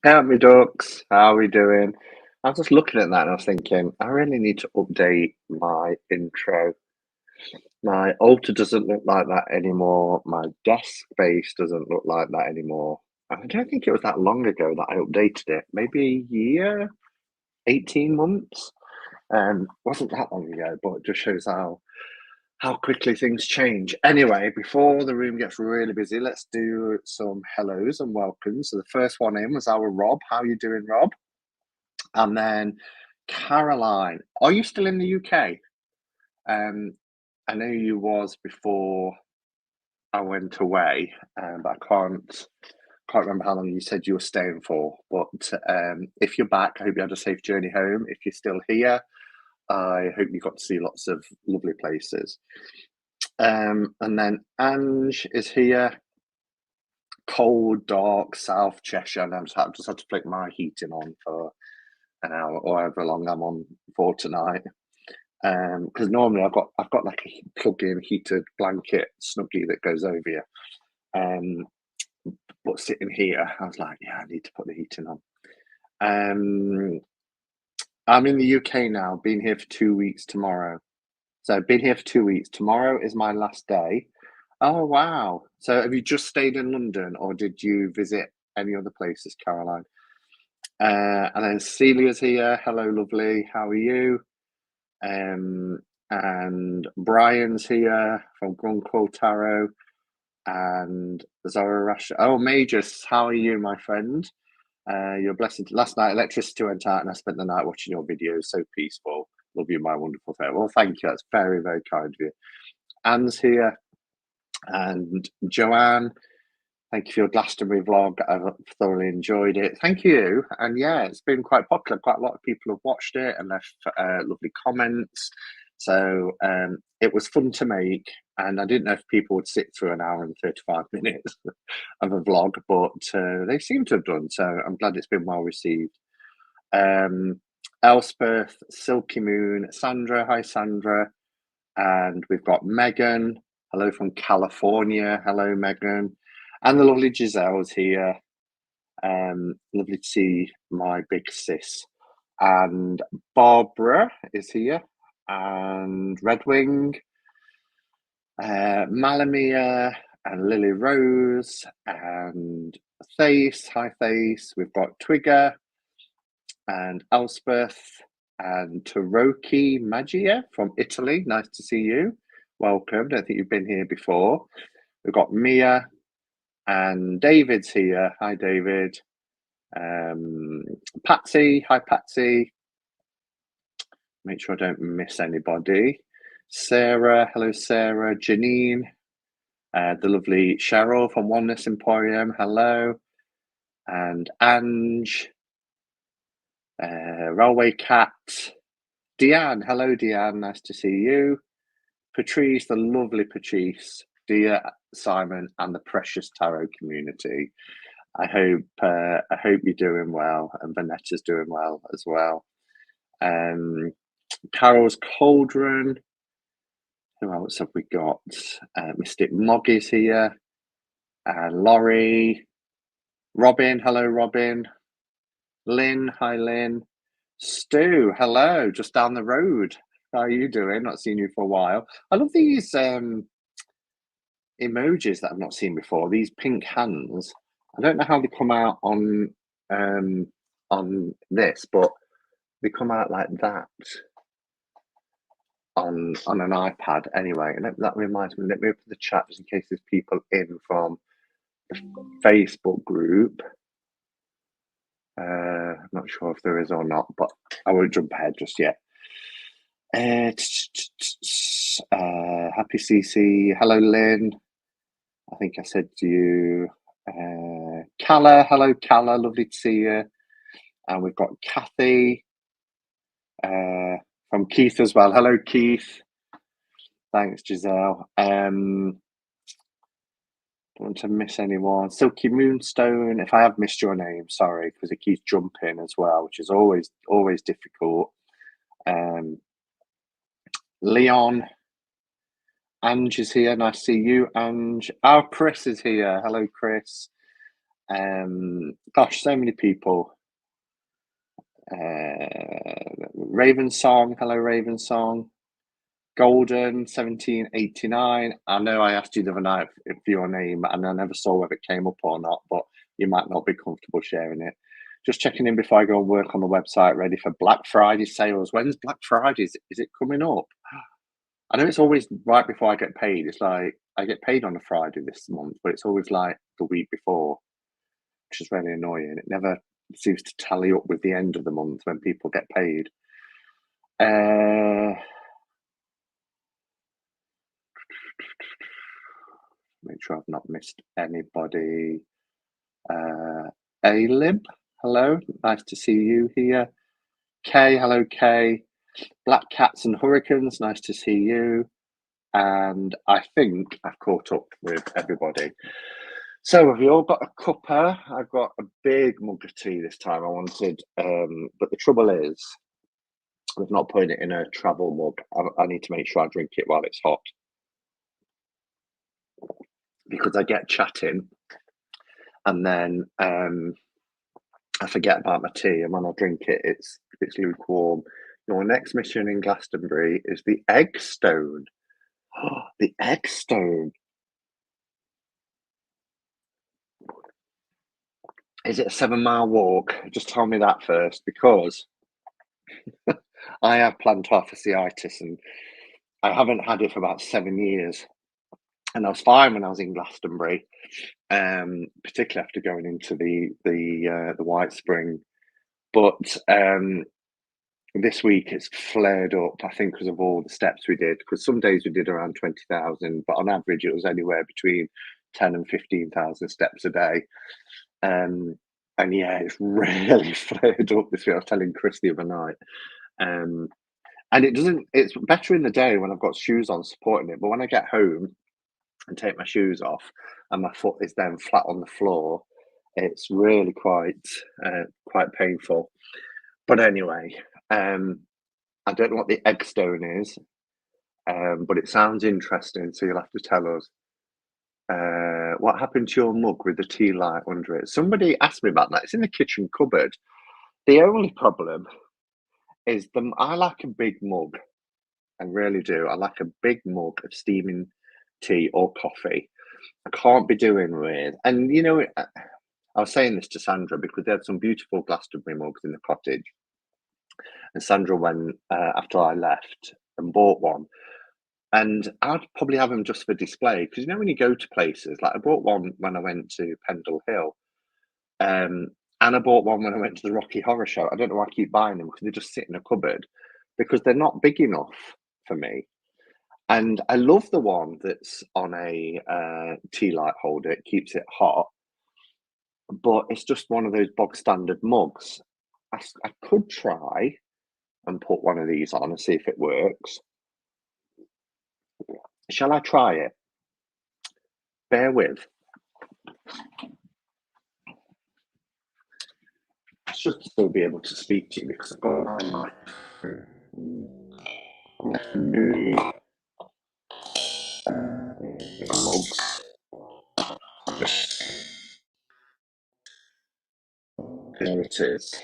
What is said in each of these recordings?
Help me ducks, how are we doing? I was just looking at that and I was thinking, I really need to update my intro. My altar doesn't look like that anymore. My desk space doesn't look like that anymore. And I don't think it was that long ago that I updated it. Maybe a year, 18 months. Wasn't that long ago, but it just shows how quickly things change. Anyway, before the room gets really busy, let's do some hellos and welcomes. So the first one in was our Rob. How you doing, Rob? And then Caroline, are you still in the UK? Um, I know you was before I went away, but I can't remember how long you said you were staying for. But if you're back, I hope you had a safe journey home. If you're still here, I hope you got to see lots of lovely places. And then Ange is here. Cold, dark, South Cheshire, and I've just had to flick my heating on for an hour or however long I'm on for tonight. Because normally I've got like a plug-in heated blanket snuggie that goes over you. But sitting here, I was like, yeah, I need to put the heating on. I'm in the UK now, been here for 2 weeks tomorrow. So I've been here for 2 weeks. Tomorrow is my last day. Oh wow. So have you just stayed in London or did you visit any other places, Caroline? And then Celia's here. Hello, lovely. How are you? And Brian's here from Grunquo Tarot and Zara Rash. Oh, Majus, how are you, my friend? You're blessed. Last night, electricity went out, and I spent the night watching your videos. So peaceful. Love you, my wonderful friend. Well, thank you. That's very, very kind of you. Anne's here, and Joanne. Thank you for your Glastonbury vlog. I've thoroughly enjoyed it. Thank you. And yeah, it's been quite popular. Quite a lot of people have watched it and left lovely comments. So it was fun to make. And I didn't know if people would sit through an hour and 35 minutes of a vlog, but they seem to have done. So I'm glad it's been well received. Elspeth, Silky Moon, Sandra. Hi, Sandra. And we've got Megan. Hello from California. Hello, Megan. And the lovely Giselle's here. Lovely to see my big sis. And Barbara is here. And Redwing, Malamia, and Lily Rose, and Thace. Hi, Thace. We've got Twigger, and Elspeth, and Taroki Magia from Italy. Nice to see you. Welcome. Don't think you've been here before. We've got Mia, and David's here. Hi, David. Patsy. Hi, Patsy. Make sure I don't miss anybody. Sarah. Hello, Sarah. Janine. The lovely Cheryl from Oneness Emporium. Hello. And Ange. Railway Cat. Deanne. Hello, Deanne. Nice to see you. Patrice, the lovely Patrice. Dear Simon and the precious tarot community. I hope you're doing well, and Vanetta's doing well as well. Carol's Cauldron. Who else have we got? Mystic Moggy's here. Laurie. Robin. Hello, Robin. Lynn. Hi, Lynn. Stu. Hello. Just down the road. How are you doing? Not seen you for a while. I love these emojis that I've not seen before. These pink hands. I don't know how they come out on this, but they come out like that on an iPad anyway. And that reminds me, let me open the chat just in case there's people in from the Facebook group. I'm not sure if there is or not, but I won't jump ahead just yet. Happy CC. Hello, Lynn. I think I said to you. Calla. Hello, Calla. Lovely to see you. And we've got Kathy from Keith as well. Hello, Keith. Thanks, Giselle. Don't want to miss anyone. Silky Moonstone. If I have missed your name, sorry, because it keeps jumping as well, which is always difficult. Leon. Ange is here. Nice to see you, Ange. Our Chris is here. Hello, Chris. Gosh, so many people. Raven Song, hello Raven Song. Golden 1789. I know I asked you the other night for your name, and I never saw whether it came up or not, but you might not be comfortable sharing it. Just checking in before I go and work on the website, ready for Black Friday sales. When's Black Friday? Is it coming up? I know it's always right before I get paid. It's like I get paid on a Friday this month, but it's always like the week before, which is really annoying. It never seems to tally up with the end of the month when people get paid. Make sure I've not missed anybody. Alib, hello, nice to see you here. Kay, hello Kay. Black Cats and Hurricanes, nice to see you. And I think I've caught up with everybody. So have you all got a cuppa? I've got a big mug of tea this time. I wanted, but the trouble is, with not putting it in a travel mug, I need to make sure I drink it while it's hot, because I get chatting, and then I forget about my tea, and when I drink it, it's lukewarm. Your next mission in Glastonbury is the Egg Stone. Oh, the Egg Stone. Is it a 7-mile walk? Just tell me that first, because I have plantar fasciitis, and I haven't had it for about 7 years. And I was fine when I was in Glastonbury, particularly after going into the White Spring. But this week it's flared up, I think, because of all the steps we did. Because some days we did around 20,000, but on average it was anywhere between 10 and 15,000 steps a day. And yeah, it's really flared up this week. I was telling Chris the other night. And it's better in the day when I've got shoes on supporting it, but when I get home and take my shoes off and my foot is then flat on the floor, it's really quite painful. But anyway, I don't know what the Egg Stone is, but it sounds interesting, so you'll have to tell us. What happened to your mug with the tea light under it? Somebody asked me about that. It's in the kitchen cupboard. The only problem is I like a big mug. I really do. I like a big mug of steaming tea or coffee. I can't be doing with, and I was saying this to Sandra because they had some beautiful Glastonbury mugs in the cottage, and Sandra went after I left and bought one, and I'd probably have them just for display, because when you go to places, like I bought one when I went to Pendle Hill, and I bought one when I went to the Rocky Horror Show. I don't know why I keep buying them, because they just sit in a cupboard because they're not big enough for me. And I love the one that's on a tea light holder. It keeps it hot, but it's just one of those bog standard mugs. I could try and put one of these on and see if it works. Shall I try it? Bear with. I should still be able to speak to you because I've got my mugs. There it is.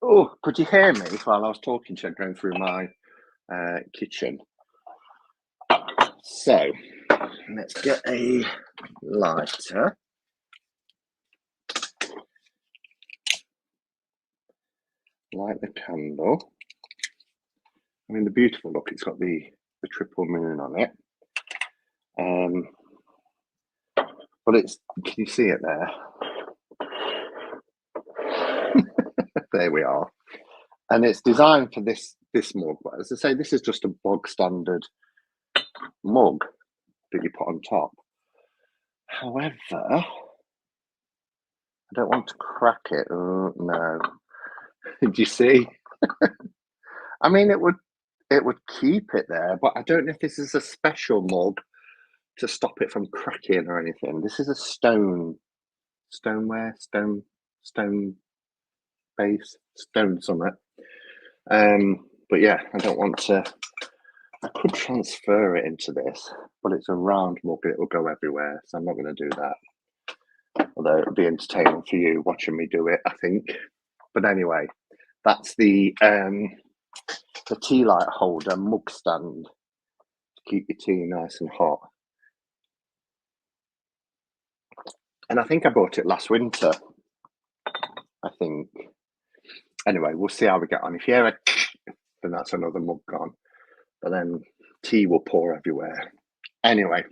Oh, could you hear me while I was talking to you, going through my kitchen? So, let's get a lighter. Light the candle. I mean, the beautiful look, it's got the triple moon on it. But can you see it there? There we are. And it's designed for this mug. But as I say, this is just a bog standard mug that you put on top. However, I don't want to crack it. Oh, no. Do you see? I mean, it would keep it there, but I don't know if this is a special mug to stop it from cracking or anything. This is a stone base, stone summit. But yeah, I don't want to I could transfer it into this, but it's a round mug, it will go everywhere, so I'm not going to do that. Although it'll be entertaining for you watching me do it, I think. But anyway, that's the tea light holder mug stand to keep your tea nice and hot. And I think I bought it last winter. I think. Anyway, we'll see how we get on. If you hear it, then that's another mug gone. But then tea will pour everywhere. Anyway,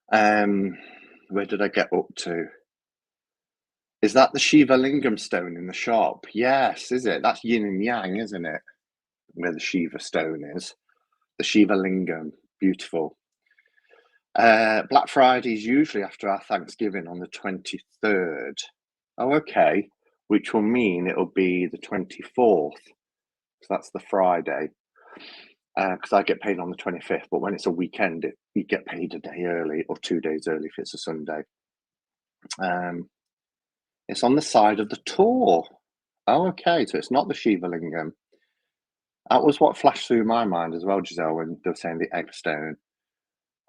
where did I get up to? Is that the Shiva Lingam stone in the shop? Yes, is it? That's yin and yang, isn't it? Where the Shiva stone is. The Shiva Lingam. Beautiful. Black Friday is usually after our Thanksgiving on the 23rd. Oh, okay. Which will mean it'll be the 24th. So that's the Friday. Because I get paid on the 25th, but when it's a weekend, you get paid a day early or 2 days early if it's a Sunday. It's on the side of the tour. Oh, okay, so it's not the Shiva Lingam. That was what flashed through my mind as well, Giselle, when they were saying the egg stone.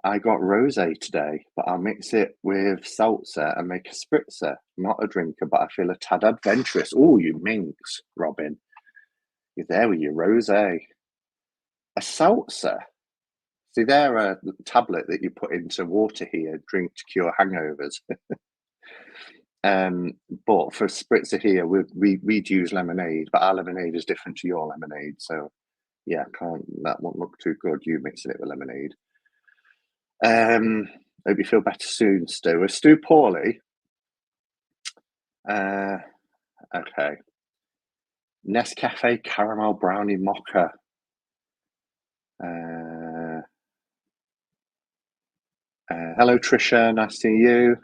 I got rosé today, but I'll mix it with seltzer and make a spritzer. Not a drinker, but I feel a tad adventurous. Oh, you minx, Robin. You're there with your rosé. A seltzer? See, they're a tablet that you put into water here, drink to cure hangovers. But for spritzer here, we'd use lemonade, but our lemonade is different to your lemonade. So, yeah, that won't look too good, you mixing it with lemonade. Hope you feel better soon, Stu. Is Stu poorly? Okay. Nescafe Caramel Brownie Mocha. Hello, Trisha. Nice to see you.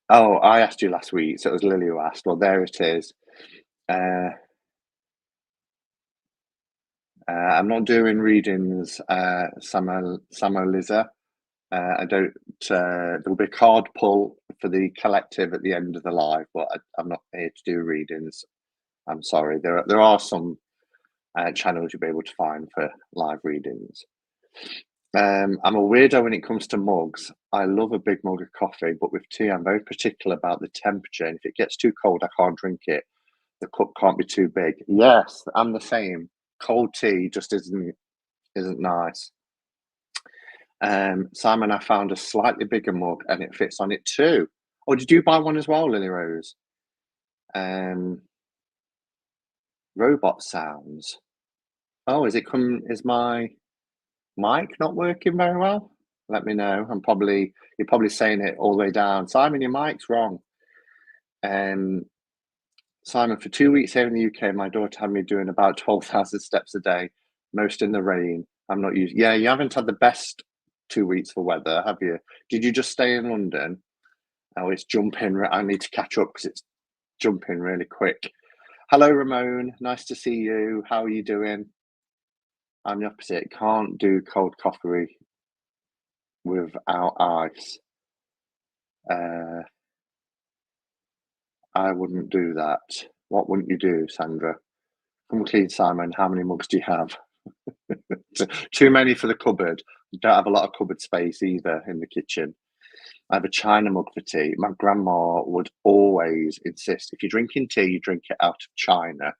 Oh, I asked you last week, so it was Lily who asked. Well, there it is. I'm not doing readings, Liza. I don't. There'll be a card pull for the collective at the end of the live, but I'm not here to do readings. I'm sorry. There are some channels you'll be able to find for live readings. I'm a weirdo when it comes to mugs. I love a big mug of coffee, but with tea, I'm very particular about the temperature. And if it gets too cold, I can't drink it. The cup can't be too big. Yes, I'm the same. Cold tea just isn't nice. Simon, I found a slightly bigger mug and it fits on it too. Oh, did you buy one as well, Lily Rose? Robot sounds. Oh, is my mic not working very well? Let me know. You're probably saying it all the way down. Simon, your mic's wrong. Simon, for 2 weeks here in the UK, my daughter had me doing about 12,000 steps a day, most in the rain. I'm not used. Yeah, you haven't had the best 2 weeks for weather, have you? Did you just stay in London? Oh, it's jumping. I need to catch up because it's jumping really quick. Hello, Ramon. Nice to see you. How are you doing? I'm the opposite. Can't do cold coffee without ice. I wouldn't do that. What wouldn't you do, Sandra? Come clean, Simon. How many mugs do you have? Too many for the cupboard. Don't have a lot of cupboard space either in the kitchen. I have a china mug for tea. My grandma would always insist if you're drinking tea, you drink it out of china.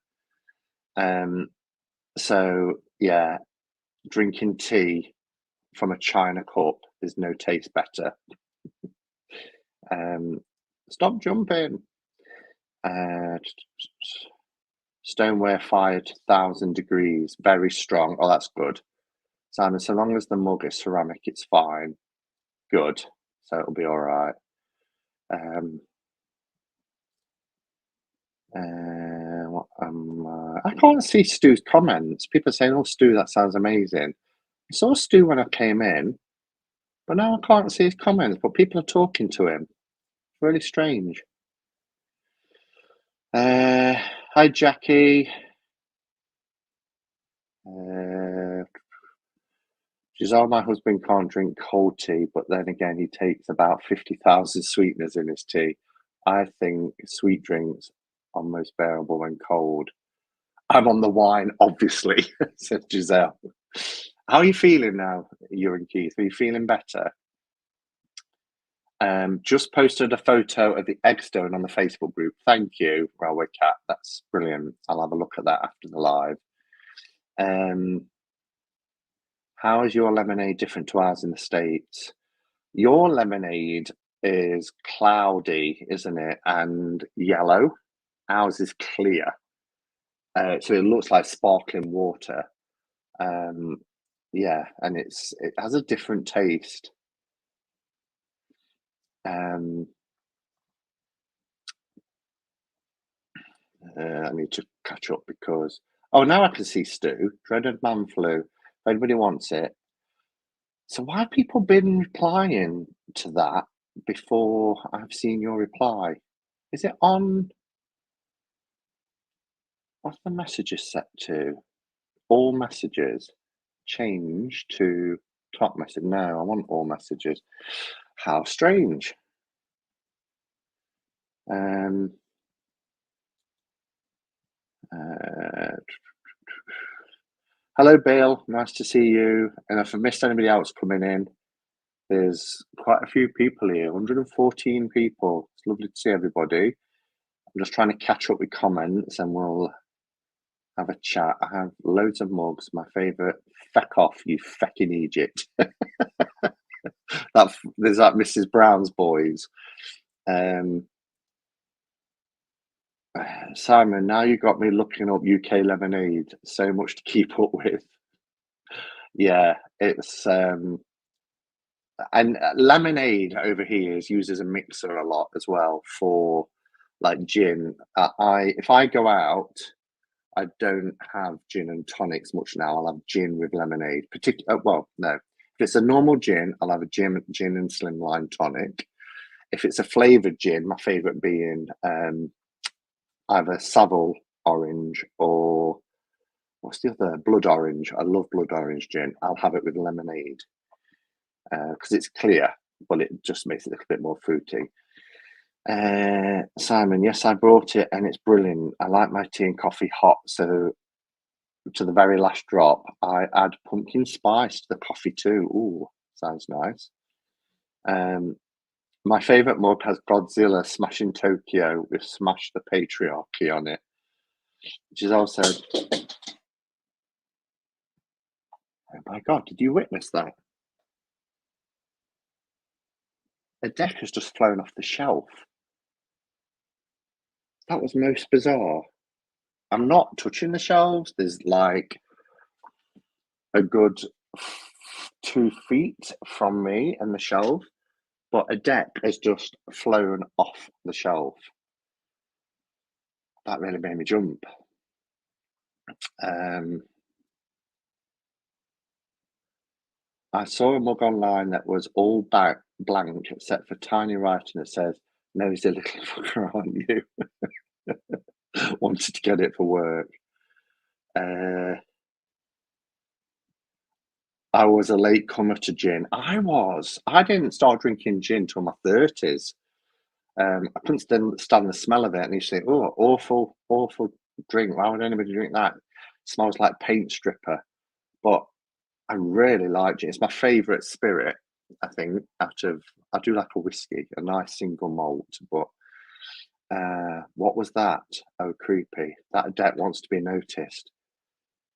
So yeah, drinking tea from a china cup is no taste better. Stop jumping. Stoneware fired 1,000 degrees, very strong. Oh, that's good. Simon, so long as the mug is ceramic, it's fine. Good. So it'll be all right. I can't see Stu's comments. People are saying, "Oh, Stu, that sounds amazing." I saw Stu when I came in, but now I can't see his comments. But people are talking to him. It's really strange. Hi, Jackie. Giselle, my husband can't drink cold tea, but then again, he takes about 50,000 sweeteners in his tea. I think sweet drinks are most bearable when cold. I'm on the wine, obviously, said Giselle. How are you feeling now, you and Keith? Are you feeling better? Just posted a photo of the egg stone on the Facebook group. Thank you, Railway Cat. That's brilliant. I'll have a look at that after the live. How is your lemonade different to ours in the States? Your lemonade is cloudy, isn't it? And yellow. Ours is clear. So it looks like sparkling water. Yeah, and it has a different taste. I need to catch up because now I can see Stu. Dreaded man flu. If anybody wants it. So why have people been replying to that before I've seen your reply? Is it on? What's the messages set to? All messages. Change to top message. No, I want all messages. How strange. Hello, Bill. Nice to see you. And if I missed anybody else coming in, there's quite a few people here. 114 people. It's lovely to see everybody. I'm just trying to catch up with comments, and we'll have a chat. I have loads of mugs. My favourite, feck off, you feck in Egypt. There's that Mrs. Brown's boys. Simon, now you got me looking up UK lemonade. So much to keep up with. Yeah, it's and lemonade over here is used as a mixer a lot as well for like gin. If I go out, I don't have gin and tonics much now. I'll have gin with lemonade. Well, no. If it's a normal gin, I'll have a gin and slimline tonic. If it's a flavoured gin, my favourite being either Savile orange or what's the other? Blood orange. I love blood orange gin. I'll have it with lemonade because it's clear, but it just makes it a little bit more fruity. Simon, yes, I brought it and it's brilliant. I like my tea and coffee hot, so to the very last drop, I add pumpkin spice to the coffee too. Ooh, sounds nice. My favourite mug has Godzilla smashing Tokyo with Smash the Patriarchy on it, which is also. Oh my God, did you witness that? A deck has just flown off the shelf. That was most bizarre. I'm not touching the shelves. There's like a good 2 feet from me and the shelf, but a deck has just flown off the shelf. That really made me jump. I saw a mug online that was all blank except for tiny writing that says, "Nosy little fucker, aren't you?" Wanted to get it for work. I was a late comer to gin. I didn't start drinking gin till my 30s. I couldn't stand the smell of it, and you say, "Oh, awful, awful drink. Why would anybody drink that? It smells like paint stripper." But I really like gin. It's my favourite spirit, I think, I do like a whiskey, a nice single malt, but what was that? Oh, creepy. That deck wants to be noticed.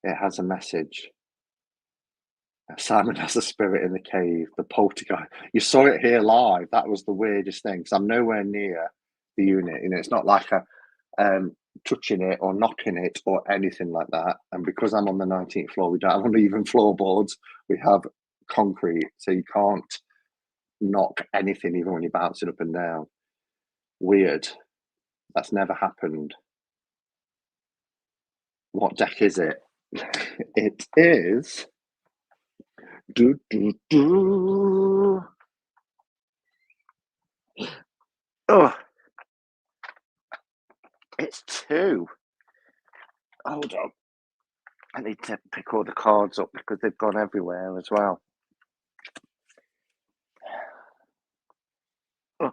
It has a message. Simon has a spirit in the cave, the poltergeist. You saw it here live. That was the weirdest thing, because I'm nowhere near the unit. It's not like touching it or knocking it or anything like that. And because I'm on the 19th floor, we don't have uneven floorboards. We have concrete, so you can't knock anything even when you're bouncing up and down. Weird. That's never happened. What deck is it? It is. Oh, it's 2. Hold on. I need to pick all the cards up because they've gone everywhere as well. Oh.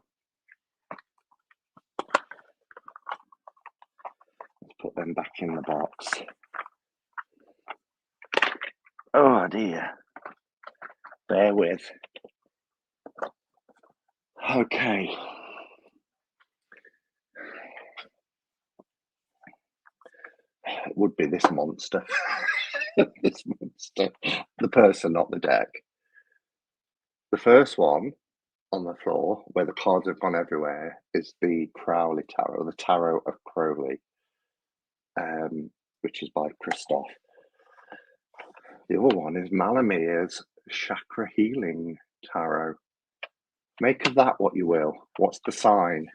Let's put them back in the box. Oh dear. Bear with. Okay. It would be this monster. This monster. The person, not the deck. The first one on the floor, where the cards have gone everywhere, is the Crowley Tarot, the Tarot of Crowley, which is by Christoph. The other one is Malamir's Chakra Healing Tarot. Make of that what you will. What's the sign?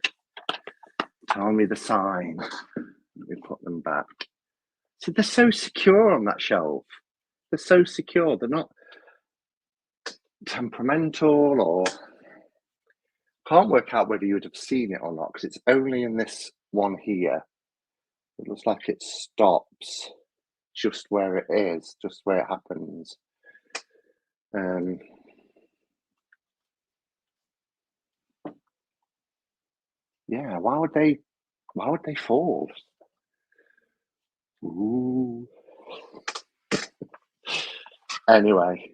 Tell me the sign. Let me put them back. See, they're so secure on that shelf. They're so secure. They're not temperamental, or can't work out whether you'd have seen it or not, because it's only in this one here. It looks like it stops just where it is, just where it happens. Yeah, why would they fall? Ooh. Anyway,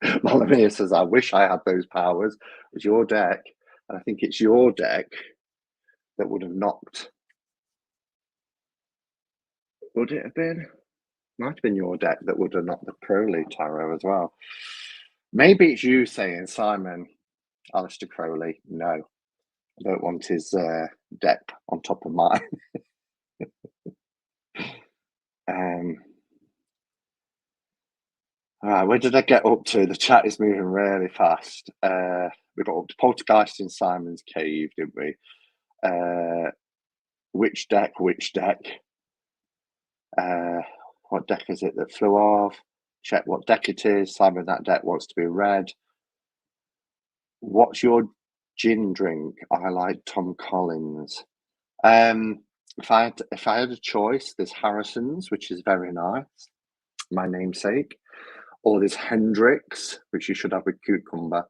Malamir says, I wish I had those powers. It's your deck, and I think it's your deck that would have knocked. Would it have been? Might have been your deck that would have knocked the Crowley Tarot as well. Maybe it's you saying, Simon, Aleister Crowley, no, I don't want his deck on top of mine. All right, where did I get up to? The chat is moving really fast. We got up to Poltergeist in Simon's Cave, didn't we? Which deck? What deck is it that flew off? Check what deck it is. Simon, that deck wants to be red. What's your gin drink? I like Tom Collins. If I had a choice, there's Harrison's, which is very nice, my namesake, or there's Hendrick's, which you should have with cucumber.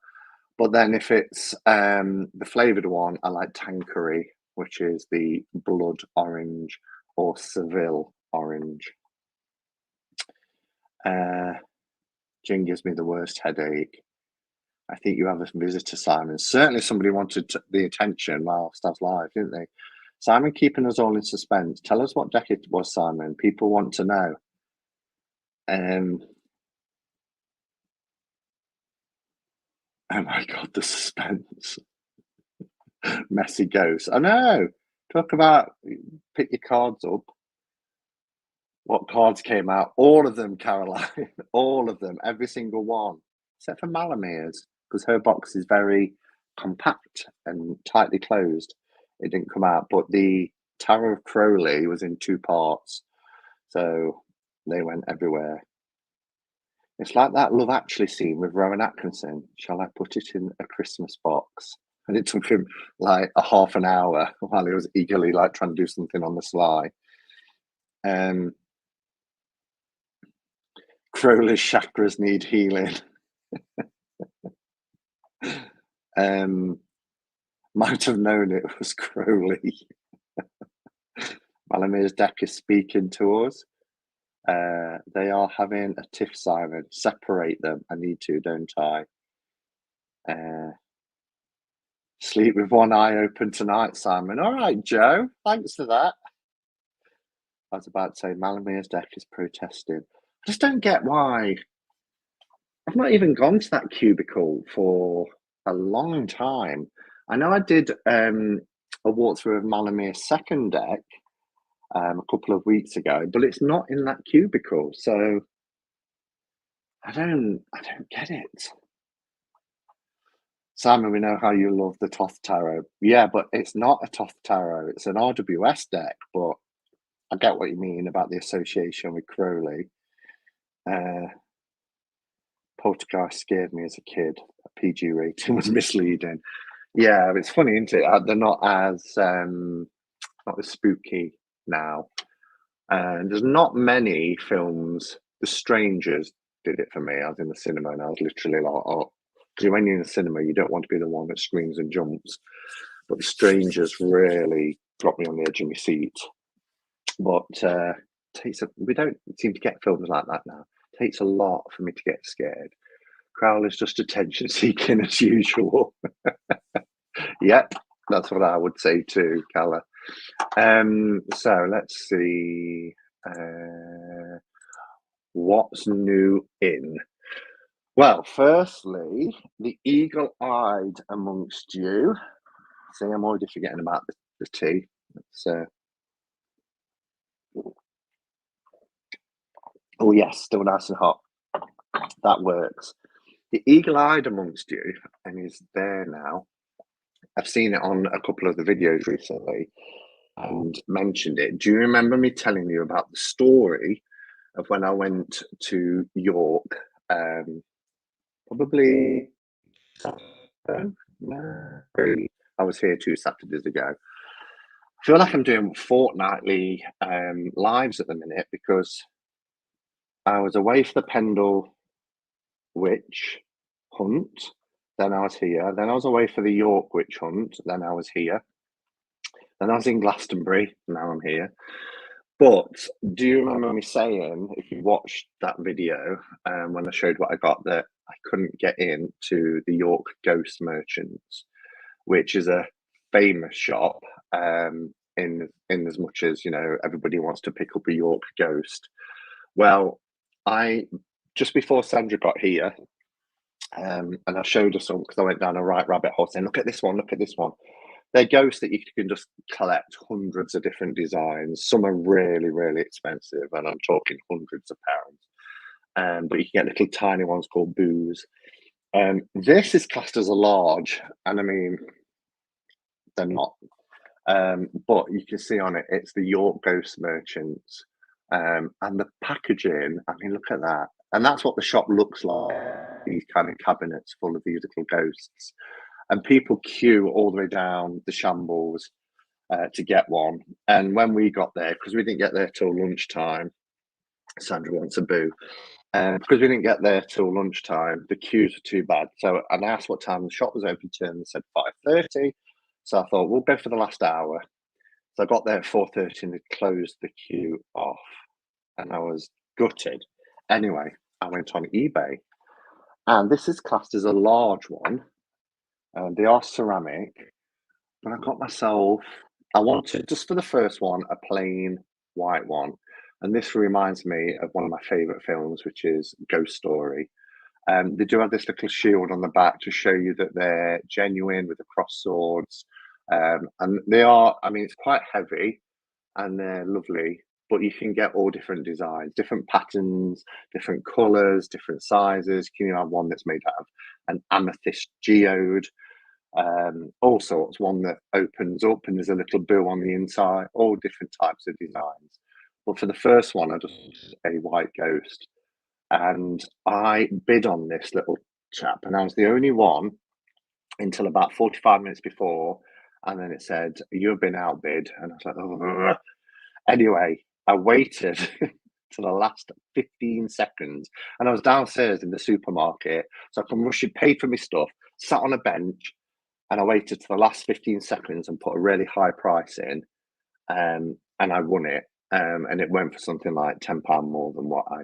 But then if it's the flavoured one, I like Tanqueray, which is the blood orange or Seville orange. Gin gives me the worst headache. I think you have a visitor, Simon. Certainly somebody wanted the attention whilst I was live, didn't they? Simon keeping us all in suspense. Tell us what deck it was, Simon. People want to know. Oh my God, the suspense. Messy ghost. I know. Talk about pick your cards up. What cards came out? All of them, Caroline. All of them. Every single one. Except for Malamir's, because her box is very compact and tightly closed. It didn't come out. But the Tarot of Crowley was in 2 parts. So they went everywhere. It's like that Love Actually scene with Rowan Atkinson. Shall I put it in a Christmas box? And it took him like a half an hour while he was eagerly like trying to do something on the sly. Crowley's chakras need healing. Might have known it was Crowley. Malamir's deck is speaking to us. They are having a tiff, Simon. Separate them. I need to, don't I? Sleep with one eye open tonight, Simon. All right, Joe. Thanks for that. I was about to say Malamir's deck is protesting. I just don't get why. I've not even gone to that cubicle for a long time. I know I did a walkthrough of Malamir's second deck a couple of weeks ago, but it's not in that cubicle, so I don't get it. Simon, we know how you love the Toth Tarot. Yeah, but it's not a Toth Tarot. It's an RWS deck, but I get what you mean about the association with Crowley. Poltergeist scared me as a kid. A PG rating was misleading. Yeah, it's funny, isn't it? They're not as spooky now. And there's not many films. The Strangers did it for me. I was in the cinema and I was literally like, oh, because when you're in the cinema, you don't want to be the one that screams and jumps. But The Strangers really got me on the edge of my seat. But we don't seem to get films like that now. It takes a lot for me to get scared. Crowley's just attention seeking as usual. Yep, that's what I would say too, Calla. So let's see. What's new in? Well, firstly, the eagle-eyed amongst you. See, I'm already forgetting about the tea. Oh yes, still nice and hot. That works. The eagle-eyed amongst you, and he's there now. I've seen it on a couple of the videos recently and mentioned it. Do you remember me telling you about the story of when I went to York? Probably I was here 2 Saturdays ago. I feel like I'm doing fortnightly lives at the minute because I was away for the Pendle witch hunt, then I was here, then I was away for the York witch hunt, then I was here, then I was in Glastonbury, now I'm here. But do you remember me saying, if you watched that video, when I showed what I got, that I couldn't get in to the York Ghost Merchants, which is a famous shop, in as much as, you know, everybody wants to pick up a York ghost. Well, I just before Sandra got here, and I showed her some because I went down a right rabbit hole saying, look at this one, look at this one. They're ghosts that you can just collect hundreds of different designs. Some are really, really expensive, and I'm talking hundreds of pounds. But you can get little tiny ones called boos. This is classed as a large, and I mean, they're not. But you can see on it, it's the York Ghost Merchants. And the packaging, I mean, look at that. And that's what the shop looks like, these kind of cabinets full of these little ghosts. And people queue all the way down the shambles to get one. And when we got there, because we didn't get there till lunchtime, Sandra wants a boo. Because we didn't get there till lunchtime, the queues were too bad. So I asked what time the shop was open till, and they said 5:30. So I thought, we'll go for the last hour. So I got there at 4:30 and they closed the queue off. And I was gutted. Anyway, I went on eBay. And this is classed as a large one. They are ceramic. But I got myself, I wanted, just for the first one, a plain white one. And this reminds me of one of my favourite films, which is Ghost Story. They do have this little shield on the back to show you that they're genuine with the cross swords. And they are, I mean, it's quite heavy and they're lovely, but you can get all different designs, different patterns, different colours, different sizes. You can have one that's made out of an amethyst geode, all sorts, one that opens up and there's a little boo on the inside, all different types of designs. But for the first one, I just wanted a white ghost. And I bid on this little chap, and I was the only one until about 45 minutes before. And then it said, you've been outbid. And I was like, oh. Anyway, I waited to the last 15 seconds. And I was downstairs in the supermarket. So I can rush it, paid for my stuff, sat on a bench, and I waited to the last 15 seconds and put a really high price in. And I won it. And it went for something like £10 more than what I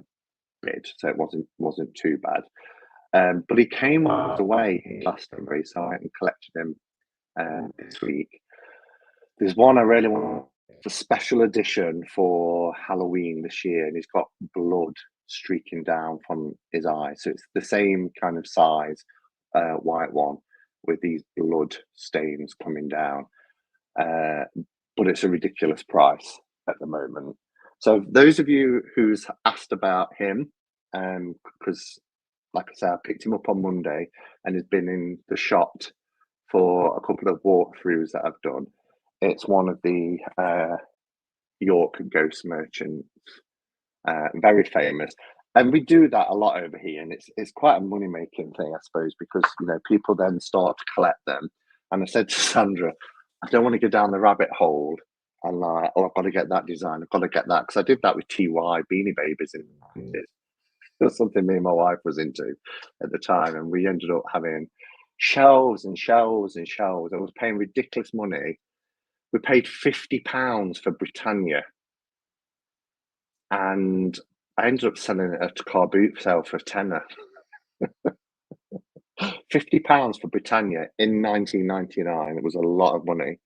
bid. So it wasn't too bad. But he came all the way in Glastonbury, so I went and collected him this week. There's one I really want, the special edition for Halloween this year, and he's got blood streaking down from his eye. So it's the same kind of size, white one, with these blood stains coming down. But it's a ridiculous price at the moment. So those of you who's asked about him, because like I said, I picked him up on Monday and he's been in the shop for a couple of walkthroughs that I've done. It's one of the York Ghost Merchants, very famous. And we do that a lot over here, and it's quite a money making thing, I suppose, because you know people then start to collect them. And I said to Sandra, I don't want to go down the rabbit hole and like, oh, I've got to get that design, I've got to get that, because I did that with TY Beanie Babies in the 90s. That's something me and my wife was into at the time, and we ended up having shelves and shelves and shelves. I was paying ridiculous money We paid £50 for Britannia, and I ended up selling it at a car boot sale for a tenner. £50 for Britannia in 1999. It was a lot of money,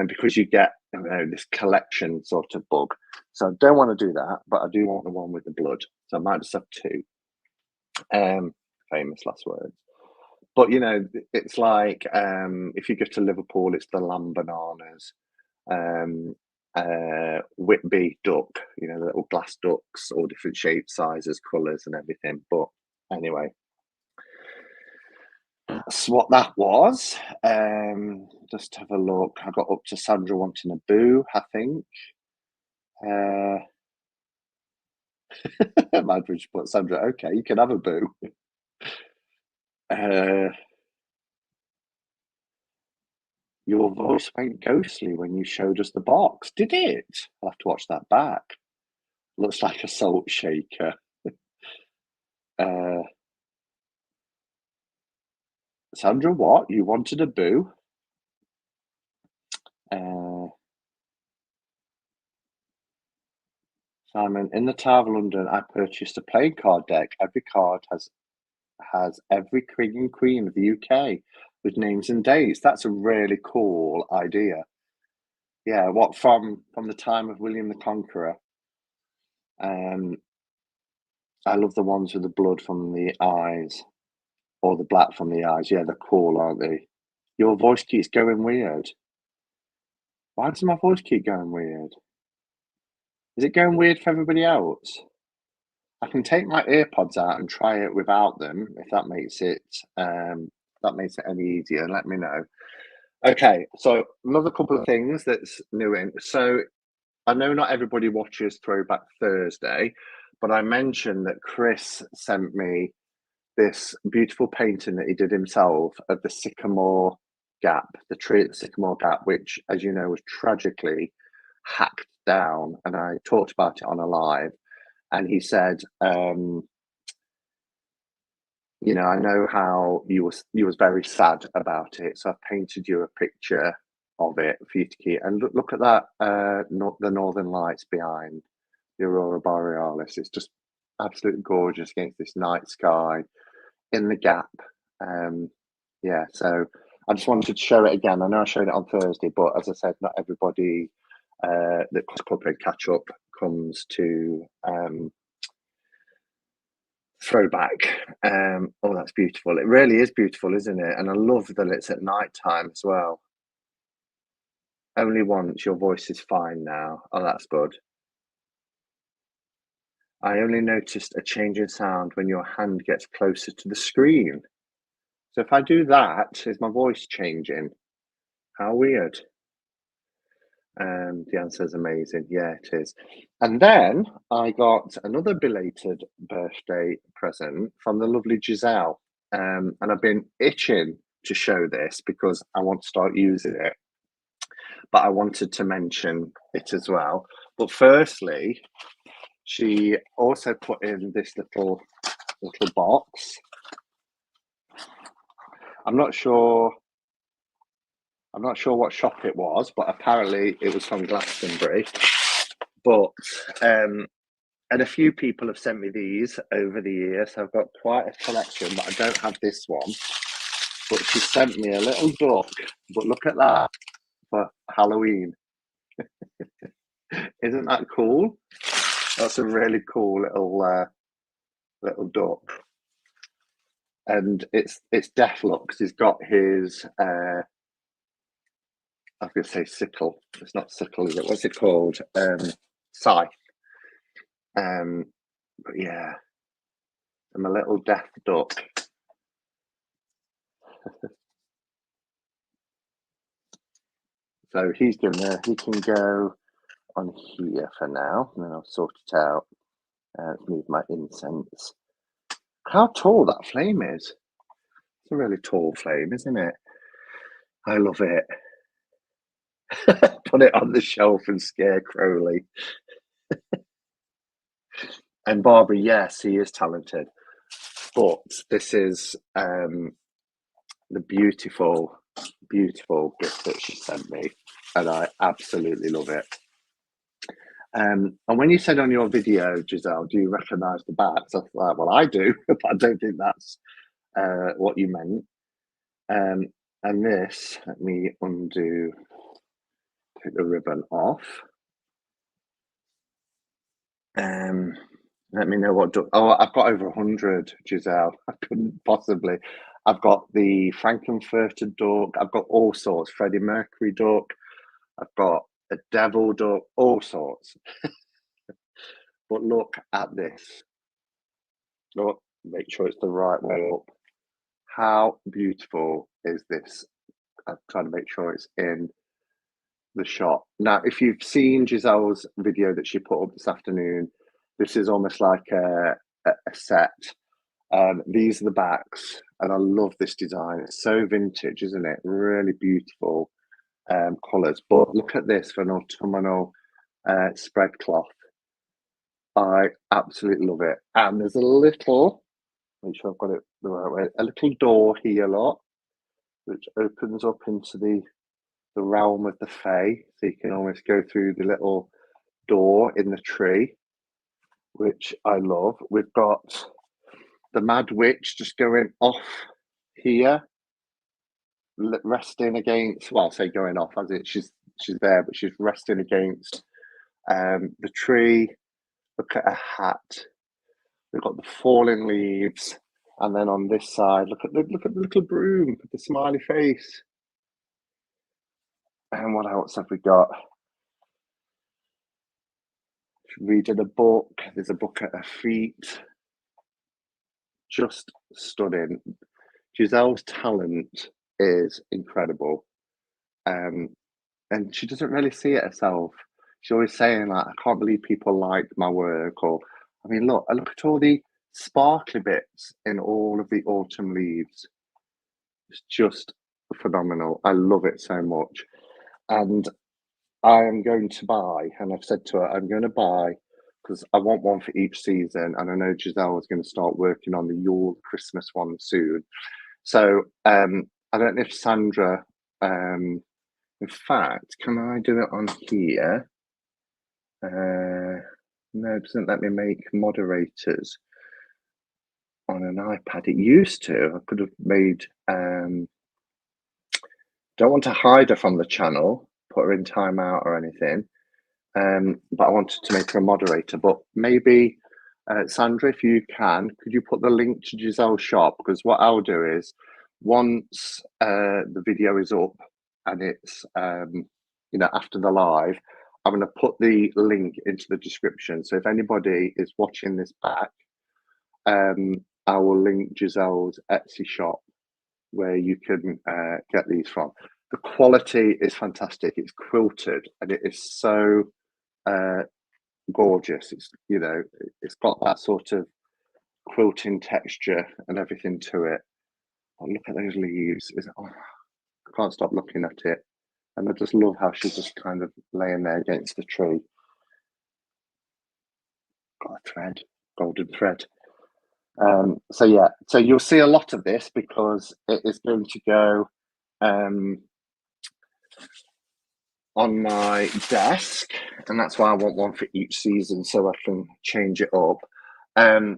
because you get, this collection sort of bug. So I don't want to do that, but I do want the one with the blood. So I might just have two. Famous last words. But it's like, if you go to Liverpool, it's the lamb bananas, Whitby duck, the little glass ducks, all different shapes, sizes, colours, and everything. But anyway, that's what that was. Just have a look. I got up to Sandra wanting a boo, I think. Madridge put Sandra, okay, you can have a boo. Your voice went ghostly when you showed us the box. Did it? I'll have to watch that back. Looks like a salt shaker. Sandra, what? You wanted a boo? Simon, in the Tower of London, I purchased a playing card deck. Every card has every king and queen of the UK with names and dates. That's a really cool idea. Yeah, what from the time of William the Conqueror? I love the ones with the blood from the eyes, or the black from the eyes. Yeah, they're cool, aren't they? Your voice keeps going weird. Why does my voice keep going weird? Is it going weird for everybody else? I can take my earpods out and try it without them, if that makes it any easier. Let me know. Okay, so another couple of things that's new in. So I know not everybody watches Throwback Thursday, but I mentioned that Chris sent me this beautiful painting that he did himself of the Sycamore Gap, the tree at the Sycamore Gap, which, as you know, was tragically hacked down. And I talked about it on a live, and he said, I know how you was very sad about it, so I painted you a picture of it for you to keep. And look at that, the Northern Lights behind the Aurora Borealis. It's just absolutely gorgeous against this night sky in the gap. Yeah, so I just wanted to show it again. I know I showed it on Thursday, but as I said, not everybody that Cuppa catch up comes to Throwback. Oh, that's beautiful. It really is beautiful, isn't it? And I love that it's at night time as well. Only once. Your voice is fine now. Oh, that's good. I only noticed a change in sound when your hand gets closer to the screen. So if I do that, is my voice changing? How weird. The answer is amazing. Yeah, it is. And then I got another belated birthday present from the lovely Giselle. And I've been itching to show this because I want to start using it. But I wanted to mention it as well. But firstly, she also put in this little box. I'm not sure what shop it was, but apparently it was from Glastonbury. But and a few people have sent me these over the years, so I've got quite a collection, but I don't have this one. But she sent me a little duck. But look at that for Halloween. Isn't that cool? That's a really cool little duck. And it's Deathlock because he's got his I was going to say sickle. It's not sickle, is it? What's it called? Scythe. But yeah, I'm a little death duck. So he can go on here for now, and then I'll sort it out. Move my incense. How tall that flame is! It's a really tall flame, isn't it? I love it. Put it on the shelf and scare Crowley. And Barbara, yes, he is talented. But this is the beautiful beautiful gift that she sent me, and I absolutely love it. And when you said on your video, Giselle, do you recognise the backs? I thought, well, I do, but I don't think that's what you meant. And this, let me undo, take the ribbon off. Let me know what. Oh, I've got over 100, Giselle. I couldn't possibly. I've got the Frankenfurter duck. I've got all sorts. Freddie Mercury duck. I've got a devil duck. All sorts. But look at this. Look, make sure it's the right way up. How beautiful is this? I'm trying to make sure it's in the shot. Now, if you've seen Giselle's video that she put up this afternoon, this is almost like a set. These are the backs, and I love this design. It's so vintage, isn't it? Really beautiful colours. But look at this for an autumnal spread cloth. I absolutely love it. And there's a little, make sure I've got it the right way, a little door here, lot, which opens up into the realm of the Fae. So you can almost go through the little door in the tree, which I love. We've got the Mad Witch just going off here, resting against, well, I say going off as it she's there, but she's resting against the tree. Look at her hat. We've got the falling leaves, and then on this side, look at the little broom with the smiley face. And what else have we got? Reading a book. There's a book at her feet. Just stunning. Giselle's talent is incredible. And she doesn't really see it herself. She's always saying, like, I can't believe people like my work. Or, I mean, look at all the sparkly bits in all of the autumn leaves. It's just phenomenal. I love it so much. And I am going to buy, and I've said to her, I'm going to buy, because I want one for each season. And I know Giselle is going to start working on the Yule Christmas one soon. So I don't know if Sandra, in fact, can I do it on here? No, it doesn't let me make moderators on an iPad. It used to. I could have made. Don't want to hide her from the channel, put her in timeout or anything. But I wanted to make her a moderator. But maybe, Sandra, if you can, could you put the link to Giselle's shop? Because what I'll do is, once the video is up and it's after the live, I'm going to put the link into the description. So if anybody is watching this back, I will link Giselle's Etsy shop where you can get these from. The quality is fantastic. It's quilted and it is so gorgeous. It's got that sort of quilting texture and everything to it. Oh, look at those leaves. I can't stop looking at it. And I just love how she's just kind of laying there against the tree. Got a thread, golden thread. So yeah, so you'll see a lot of this because it is going to go on my desk, and that's why I want one for each season so I can change it up. I'm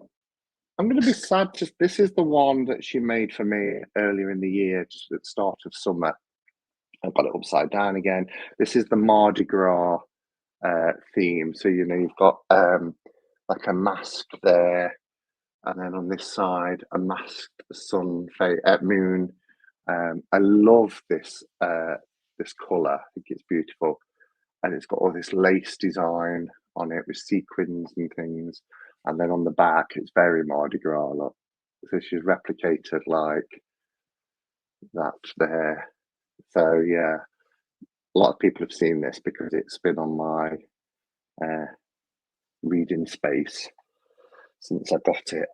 going to be sad. This is the one that she made for me earlier in the year, just at the start of summer. I've got it upside down again. This is the Mardi Gras theme. So, you've got like a mask there, and then on this side, a masked moon. I love this colour. I think it's beautiful. And it's got all this lace design on it with sequins and things. And then on the back, it's very Mardi Gras. Look. So she's replicated like that there. So yeah, a lot of people have seen this because it's been on my reading space since I got it.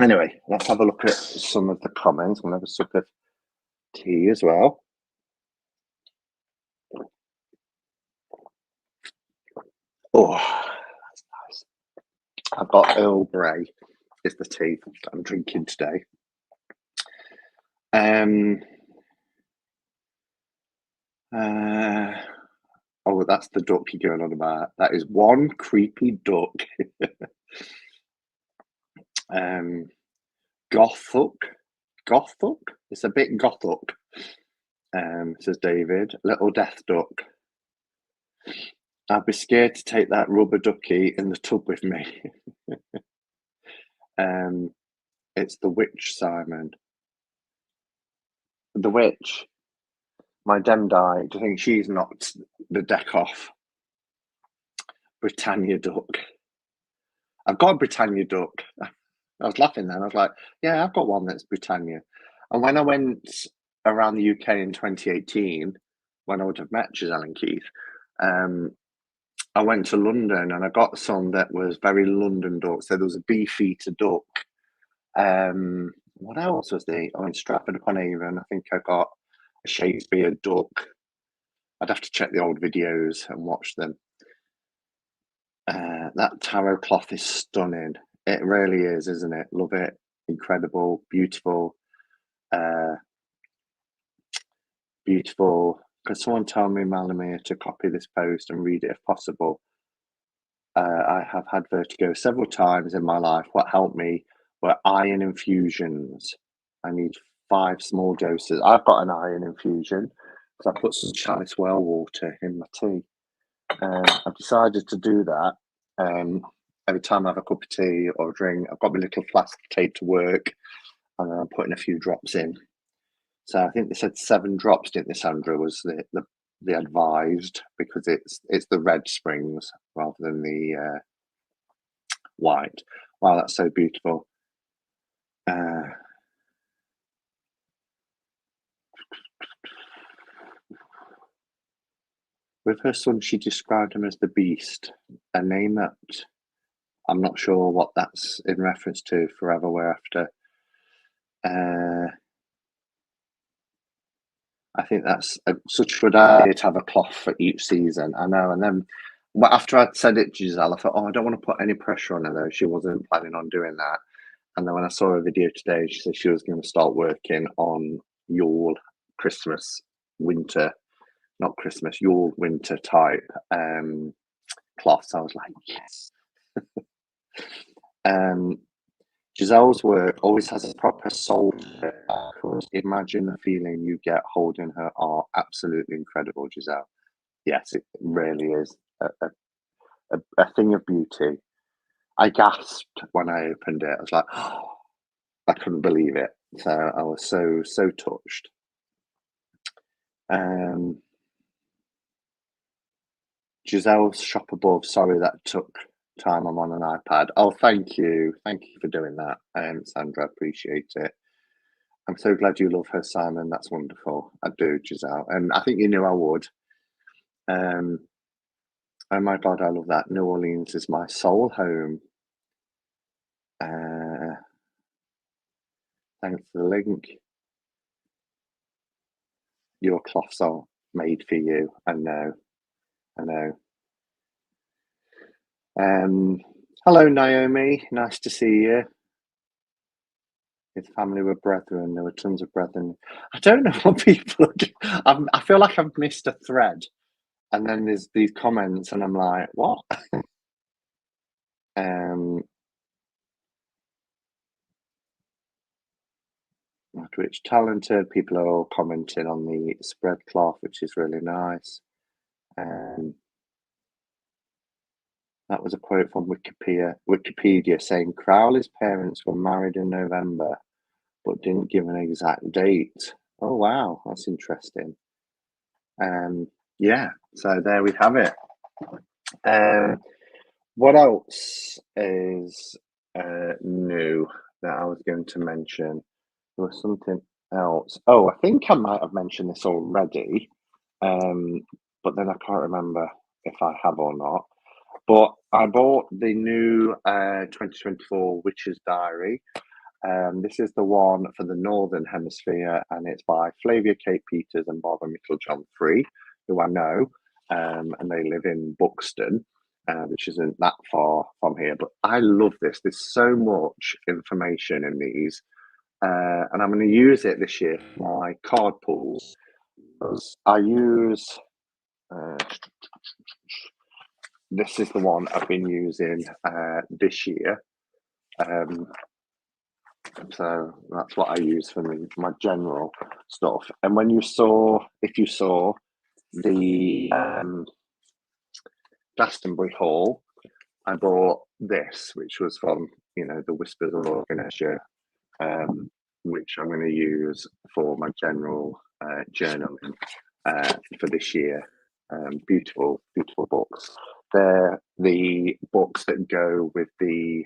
Anyway, let's have a look at some of the comments. We'll have a sip of tea as well. Oh, that's nice. I've got Earl Grey is the tea that I'm drinking today. Uh, oh, that's the duck you're going on about. That is one creepy duck. um, Gothuk. Gothuk? It's a bit Gothuk, says David. Little death duck. I'd be scared to take that rubber ducky in the tub with me. It's the witch, Simon. The witch. My Demdike. Do you think she's knocked the deck off? Britannia duck. I've got a Britannia duck. I was laughing then. I was like, yeah, I've got one that's Britannia. And when I went around the UK in 2018, when I would have met Giselle and Keith, I went to London and I got some that was very London duck. So there was a beefeater duck. What else was there? Oh, in Stratford upon Avon, I think I got a Shakespeare duck. I'd have to check the old videos and watch them. That tarot cloth is stunning. It really is, isn't it? Love it. Incredible, beautiful. Beautiful. Could someone tell me, Malamir, to copy this post and read it if possible? I have had vertigo several times in my life. What helped me were iron infusions. I need 5 small doses. I've got an iron infusion because I put some Chalice well water in my tea. I've decided to do that. Every time I have a cup of tea or a drink, I've got my little flask taped to work, and I'm putting a few drops in. So I think they said 7 drops, didn't they, Sandra? Was the advised, because it's the red springs rather than the white. Wow, that's so beautiful. With her son, she described him as the Beast, a name that I'm not sure what that's in reference to. Forever We're After. I think that's such a good idea to have a cloth for each season. I know. And then after I'd said it to Giselle, I thought, oh, I don't want to put any pressure on her, though. She wasn't planning on doing that. And then when I saw her video today, she said she was going to start working on Yule, Christmas, winter, not Christmas, Yule, winter type cloths. I was like, yes. Giselle's work always has a proper soul to it. Imagine the feeling you get holding her art. Absolutely incredible, Giselle. Yes, it really is a thing of beauty. I gasped when I opened it. I was like, oh, I couldn't believe it. So I was so touched. Giselle's shop above. Sorry that took time. I'm on an iPad. Oh, thank you for doing that, Sandra. Appreciate it. I'm so glad you love her, Simon. That's wonderful. I do, Giselle, and I think you knew I would. Oh my God, I love that. New Orleans is my soul home. Thanks for the link. Your cloths are made for you. I know. Hello, Naomi. Nice to see you. His family were brethren. There were tons of brethren. I don't know what people are doing. I feel like I've missed a thread. And then there's these comments, and I'm like, what? Which talented people are all commenting on the spread cloth, which is really nice. That was a quote from Wikipedia saying Crowley's parents were married in November, but didn't give an exact date. Oh wow, that's interesting. Yeah, so there we have it. What else is new that I was going to mention? There was something else. Oh, I think I might have mentioned this already, but then I can't remember if I have or not. But I bought the new 2024 Witch's Diary. This is the one for the Northern Hemisphere, and it's by Flavia Kate Peters and Barbara Mickle-John Free, who I know, and they live in Buxton, which isn't that far from here. But I love this. There's so much information in these, and I'm going to use it this year for my card pools. because I use this is the one I've been using this year. So that's what I use for my general stuff. And when you saw, if you saw the Glastonbury haul, I bought this, which was from, the Whispers of Organisure, which I'm going to use for my general journaling for this year. Beautiful, beautiful books. They're the books that go with the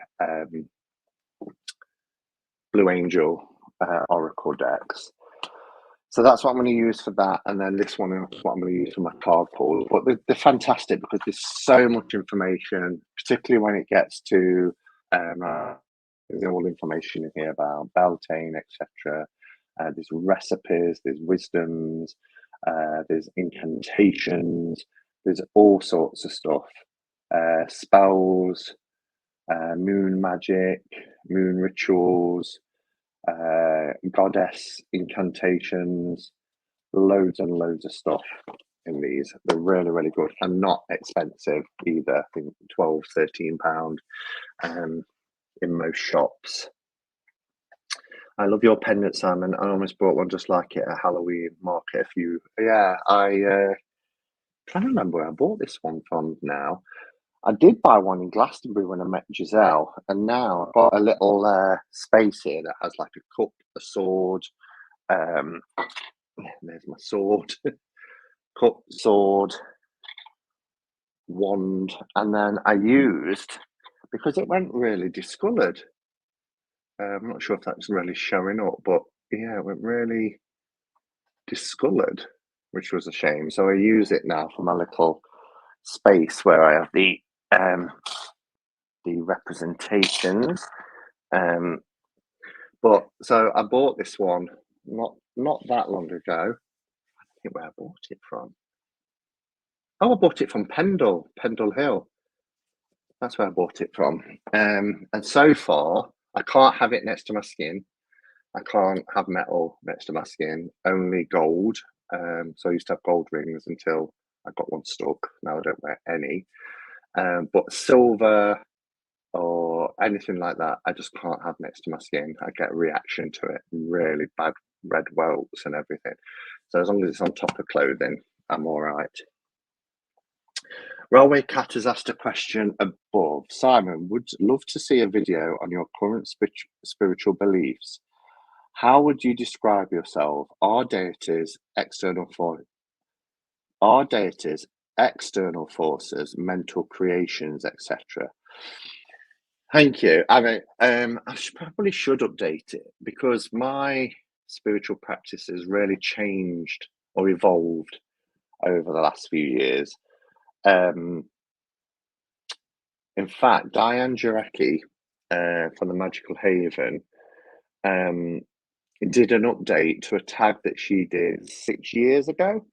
Blue Angel Oracle decks. So that's what I'm going to use for that. And then this one is what I'm going to use for my card pool. But they're fantastic because there's so much information, particularly when it gets to there's all information in here about Beltane, etc. There's recipes, there's wisdoms, there's incantations, there's all sorts of stuff. Spells, moon magic, moon rituals, goddess incantations, loads and loads of stuff in these. They're really, really good and not expensive either. I think £12, £13 in most shops. I love your pendant, Simon. I almost bought one just like it at Halloween market. I trying to remember where I bought this one from now. I did buy one in Glastonbury when I met Giselle, and now I've got a little space here that has like a cup, a sword. There's my sword, cup, sword, wand, and then I used, because it went really discoloured. I'm not sure if that's really showing up, but yeah, it went really discoloured, which was a shame. So I use it now for my little space where I have the representations. But so I bought this one not that long ago. I think where I bought it from. Oh, I bought it from Pendle Hill. That's where I bought it from. And so far, I can't have it next to my skin. I can't have metal next to my skin, only gold. So I used to have gold rings until I got one stuck. Now I don't wear any. But silver or anything like that, I just can't have next to my skin. I get a reaction to it, really bad red welts and everything. So as long as it's on top of clothing, I'm all right. Railway Cat has asked a question above. Simon, would love to see a video on your current spiritual beliefs. How would you describe yourself? Are deities external forces, mental creations, etc.? Thank you. I mean, I probably should update it because my spiritual practice has really changed or evolved over the last few years. In fact, Diane Jarecki from the Magical Haven did an update to a tag that she did 6 years ago,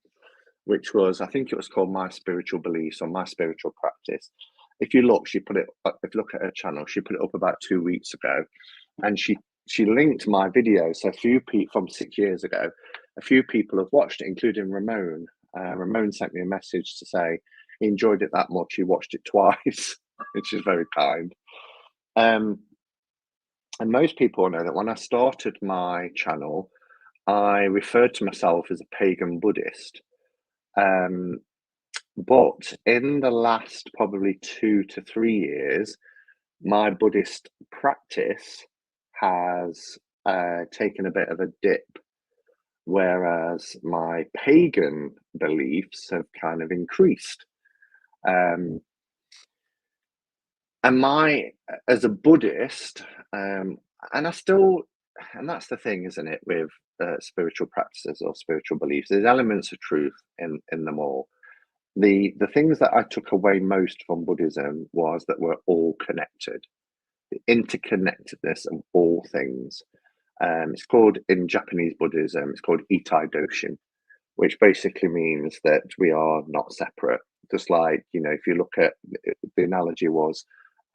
which was, I think it was called My Spiritual Beliefs or My Spiritual Practice. If you look, if you look at her channel, she put it up about 2 weeks ago, and she linked my video. So a few people from 6 years ago, a few people have watched it, including Ramon. Ramon sent me a message to say he enjoyed it that much, he watched it twice, which is very kind. And most people know that when I started my channel, I referred to myself as a pagan Buddhist. But in the last probably 2 to 3 years, my Buddhist practice has taken a bit of a dip, whereas my pagan beliefs have kind of increased. And as a Buddhist, and that's the thing, isn't it, with spiritual practices or spiritual beliefs, there's elements of truth in them all. The things that I took away most from Buddhism was that we're all connected, the interconnectedness of all things. It's called, in Japanese Buddhism, it's called Itai Doshin, which basically means that we are not separate. Just like, if you look at, the analogy was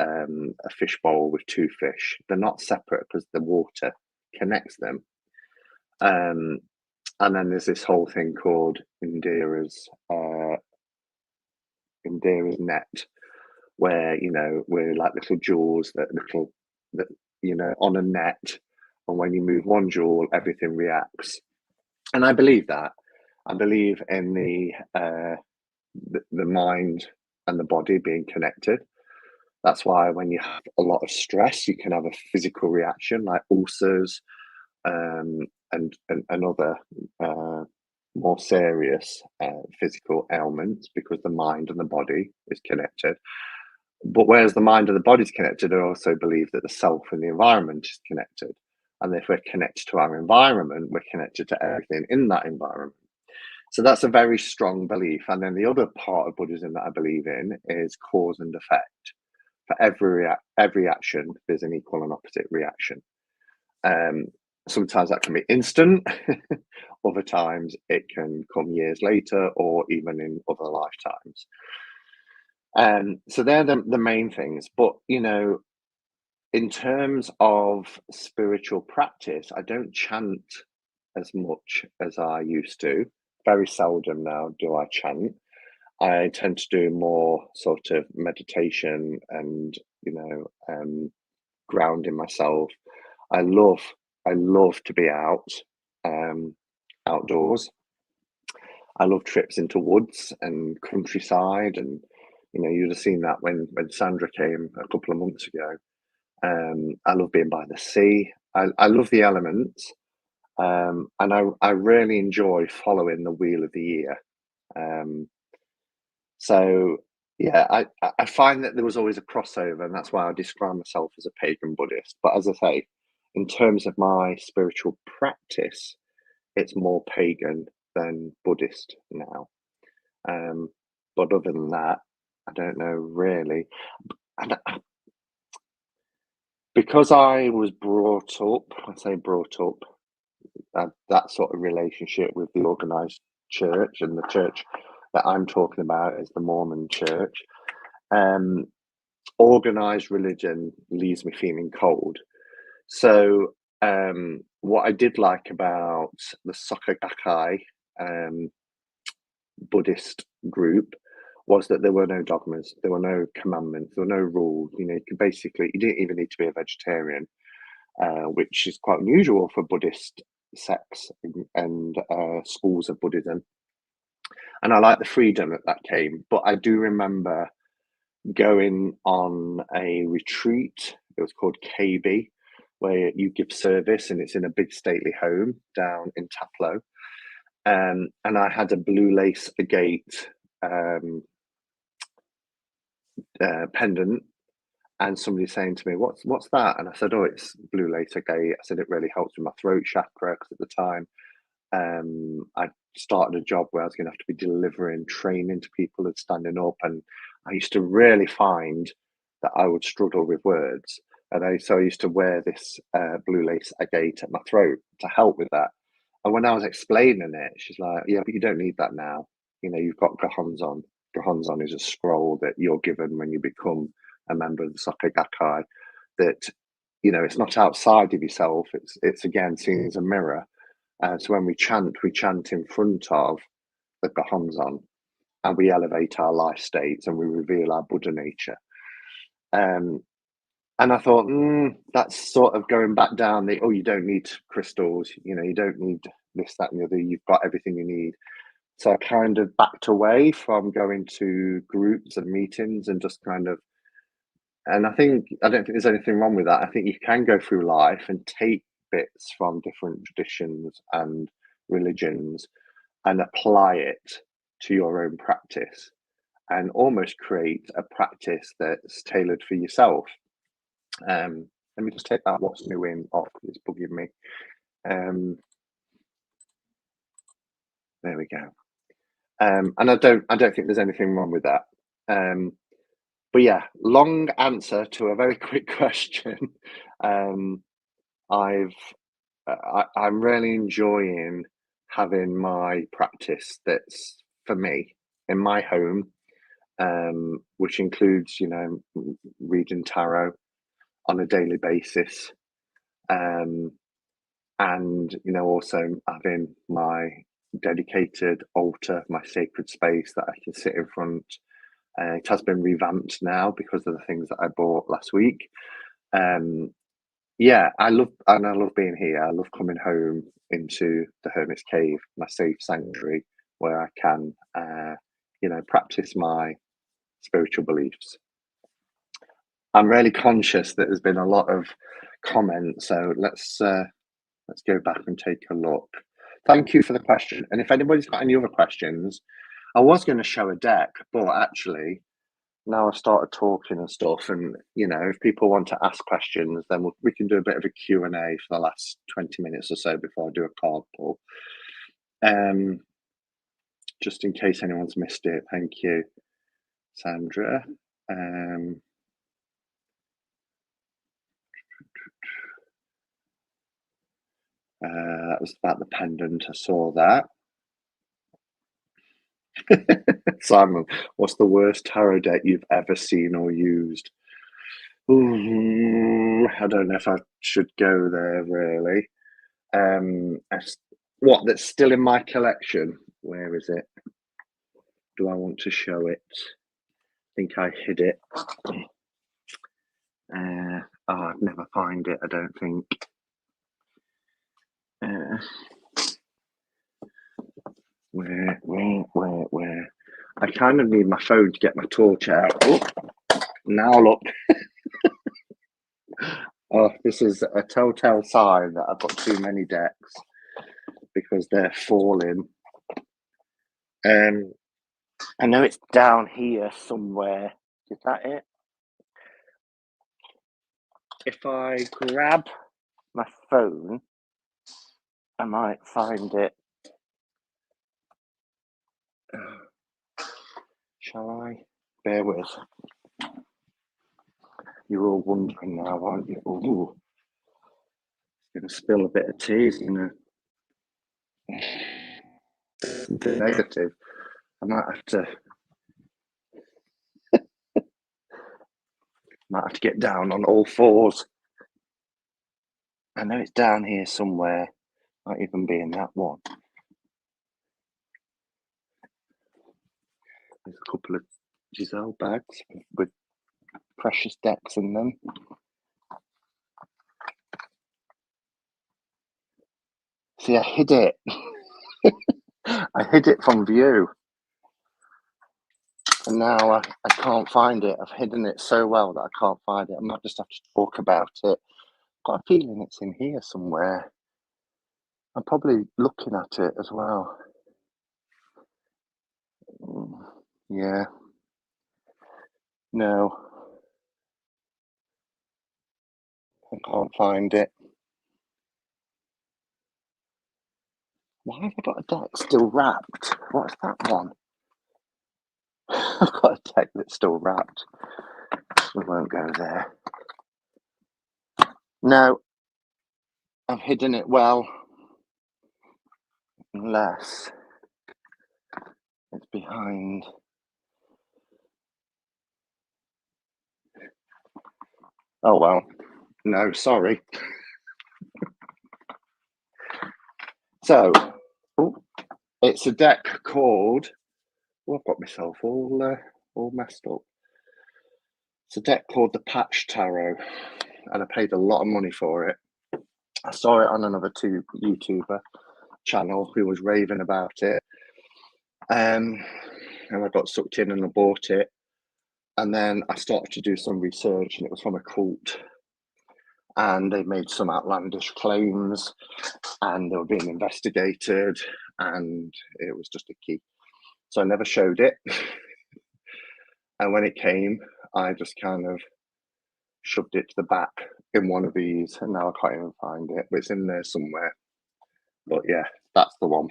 a fish bowl with 2 fish. They're not separate because the water connects them. And then there's this whole thing called Indira's net, where we're like little jewels that on a net, and when you move one jewel, everything reacts. And I believe that. I believe in the mind and the body being connected. That's why when you have a lot of stress, you can have a physical reaction like ulcers, um, and other more serious physical ailments, because the mind and the body is connected. But whereas the mind and the body is connected, I also believe that the self and the environment is connected. And if we're connected to our environment, we're connected to everything in that environment. So that's a very strong belief. And then the other part of Buddhism that I believe in is cause and effect. For every action, there's an equal and opposite reaction. Um, Sometimes that can be instant. Other times it can come years later, or even in other lifetimes. So they're the main things. But in terms of spiritual practice, I don't chant as much as I used to. Very seldom now do I chant. I tend to do more sort of meditation and grounding myself. I love I love to be outdoors. I love trips into woods and countryside, and you'd have seen that when Sandra came a couple of months ago. I love being by the sea. I love the elements, and I really enjoy following the wheel of the year. Um, so yeah, I find that there was always a crossover, and that's why I describe myself as a pagan Buddhist. But as I say, in terms of my spiritual practice, it's more pagan than Buddhist now. Um, but other than that, I don't know really. And because I was brought up, I say brought up, that sort of relationship with the organized church, and the church that I'm talking about is the Mormon church. Um, Organized religion leaves me feeling cold. So, what I did like about the Soka Gakkai Buddhist group was that there were no dogmas, there were no commandments, there were no rules. You didn't even need to be a vegetarian, which is quite unusual for Buddhist sects and schools of Buddhism. And I like the freedom that came. But I do remember going on a retreat. It was called KB, where you give service, and it's in a big stately home down in Taplow. And I had a blue lace agate pendant, and somebody saying to me, "What's that?" And I said, "Oh, it's blue lace agate." I said it really helps with my throat chakra, because at the time I started a job where I was going to have to be delivering training to people and standing up, and I used to really find that I would struggle with words, and so I used to wear this blue lace agate at my throat to help with that. And when I was explaining it, she's like, "Yeah, but you don't need that now. You've got Gohonzon. Gohonzon is a scroll that you're given when you become a member of the Soka Gakkai. That it's not outside of yourself. It's again seen as a mirror. So when we chant in front of the Gohonzon, and we elevate our life states, and we reveal our Buddha nature." Um, and I thought, that's sort of going back down the, oh, you don't need crystals, you don't need this, that, and the other. You've got everything you need. So I kind of backed away from going to groups and meetings, and just kind of, and I don't think there's anything wrong with that. I think you can go through life and take bits from different traditions and religions and apply it to your own practice, and almost create a practice that's tailored for yourself. Let me just take that "what's new" in off, 'cause it's bugging me. There we go. And I don't think there's anything wrong with that. But yeah, long answer to a very quick question. Um, I've I'm really enjoying having my practice that's for me in my home, which includes reading tarot on a daily basis, um, and also having my dedicated altar, my sacred space that I can sit in front. It has been revamped now because of the things that I bought last week. Um, yeah, I love being here. I love coming home into the hermit's cave, my safe sanctuary, where I can, practice my spiritual beliefs. I'm really conscious that there's been a lot of comments, so let's go back and take a look. Thank you for the question. And if anybody's got any other questions, I was going to show a deck, but actually, now I've started talking and stuff, and if people want to ask questions, then we can do a bit of a Q&A for the last 20 minutes or so before I do a card pull. Just in case anyone's missed it. Thank you, Sandra. That was about the pendant. I saw that. Simon, what's the worst tarot deck you've ever seen or used? Ooh, I don't know if I should go there, really. What, that's still in my collection? Where is it? Do I want to show it? I think I hid it. I'd never find it, I don't think. Where? I kind of need my phone to get my torch out. Oh, now look. Oh, this is a telltale sign that I've got too many decks because they're falling. I know it's down here somewhere. Is that it? If I grab my phone, I might find it. Shall I? Bear with. You're all wondering now, aren't you? Ooh. Gonna spill a bit of tea, Something negative. I might have to get down on all fours. I know it's down here somewhere. Might even be in that one. There's a couple of Giselle bags with precious decks in them. See, I hid it. I hid it from view. And now I can't find it. I've hidden it so well that I can't find it. I might just have to talk about it. I've got a feeling it's in here somewhere. I'm probably looking at it as well. Yeah. No. I can't find it. Why have I got a deck still wrapped? What's that one? I've got a deck that's still wrapped. We won't go there. No. I've hidden it well. Unless it's behind. Oh well. No, sorry. So, it's a deck called. I've got myself all messed up. It's a deck called the Patch Tarot, and I paid a lot of money for it. I saw it on another YouTuber channel who was raving about it, and I got sucked in and I bought it. And then I started to do some research, and it was from a cult, and they made some outlandish claims, and they were being investigated, and it was just a key. So I never showed it. And when it came, I just kind of shoved it to the back in one of these, and now I can't even find it, but it's in there somewhere. But yeah, that's the one.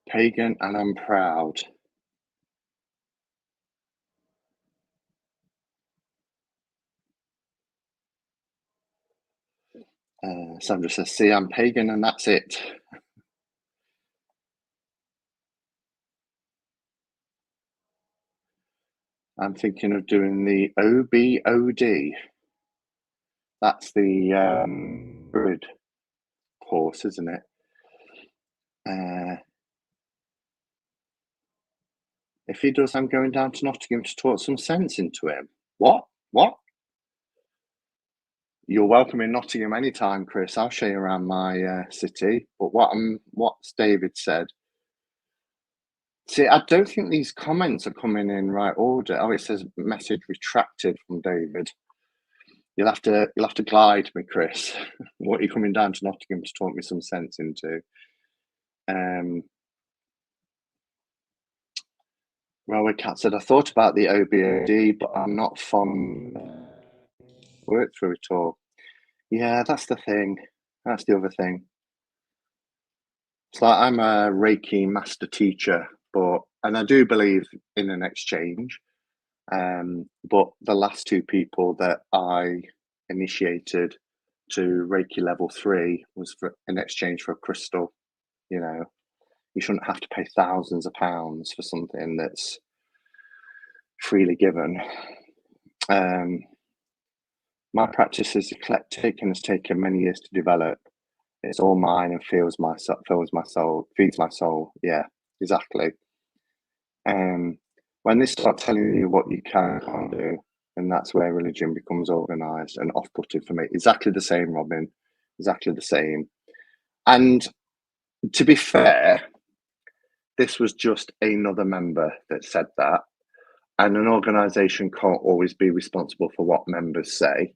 Pagan and I'm proud. Sandra says, see, I'm pagan and that's it. I'm thinking of doing the OBOD. That's the Druid course, isn't it? If he does, I'm going down to Nottingham to talk some sense into him. What? What? You're welcome in Nottingham anytime, Chris. I'll show you around my city. But what's David said. See, I don't think these comments are coming in right order. Oh, it says message retracted from David. You'll have to glide me, Chris. What are you coming down to Nottingham to talk me some sense into? Railway Cat said, I thought about the OBOD, but I'm not fond. Work through it all. Yeah, that's the thing. That's the other thing. It's like I'm a Reiki master teacher, and I do believe in an exchange. But the last two people that I initiated to Reiki level 3 was for in exchange for a crystal. You know, you shouldn't have to pay thousands of pounds for something that's freely given. My practice is eclectic and has taken many years to develop. It's all mine and fills my soul, feeds my soul. Yeah, exactly. When they start telling you what you can and can't do, and that's where religion becomes organised and off-putting for me. Exactly the same, Robin. Exactly the same. And to be fair, this was just another member that said that. And an organisation can't always be responsible for what members say.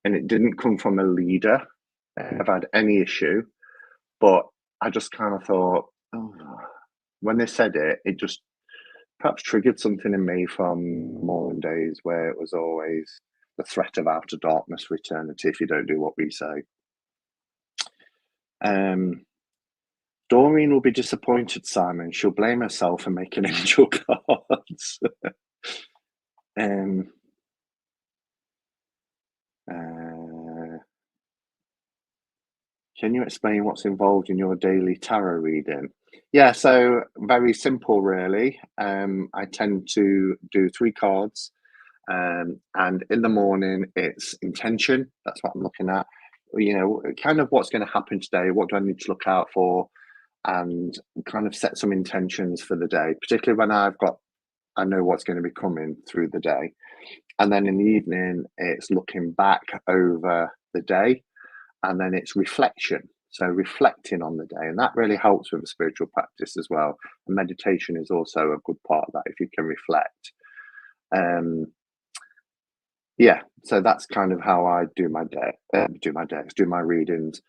And it didn't come from a leader. I've had any issue, but I just kind of thought, oh, when they said it, it just perhaps triggered something in me from Mormon days where it was always the threat of outer darkness for eternity if you don't do what we say. Doreen will be disappointed, Simon. She'll blame herself for making angel cards. Can you explain what's involved in your daily tarot reading? Yeah, so very simple, really. I tend to do 3 cards, and in the morning it's intention. That's what I'm looking at. You know, kind of what's going to happen today. What do I need to look out for, and kind of set some intentions for the day. Particularly when I know what's going to be coming through the day, and then in the evening it's looking back over the day, and then it's reflection. So reflecting on the day, and that really helps with a spiritual practice as well. And meditation is also a good part of that if you can reflect. Yeah, so that's kind of how I do my readings.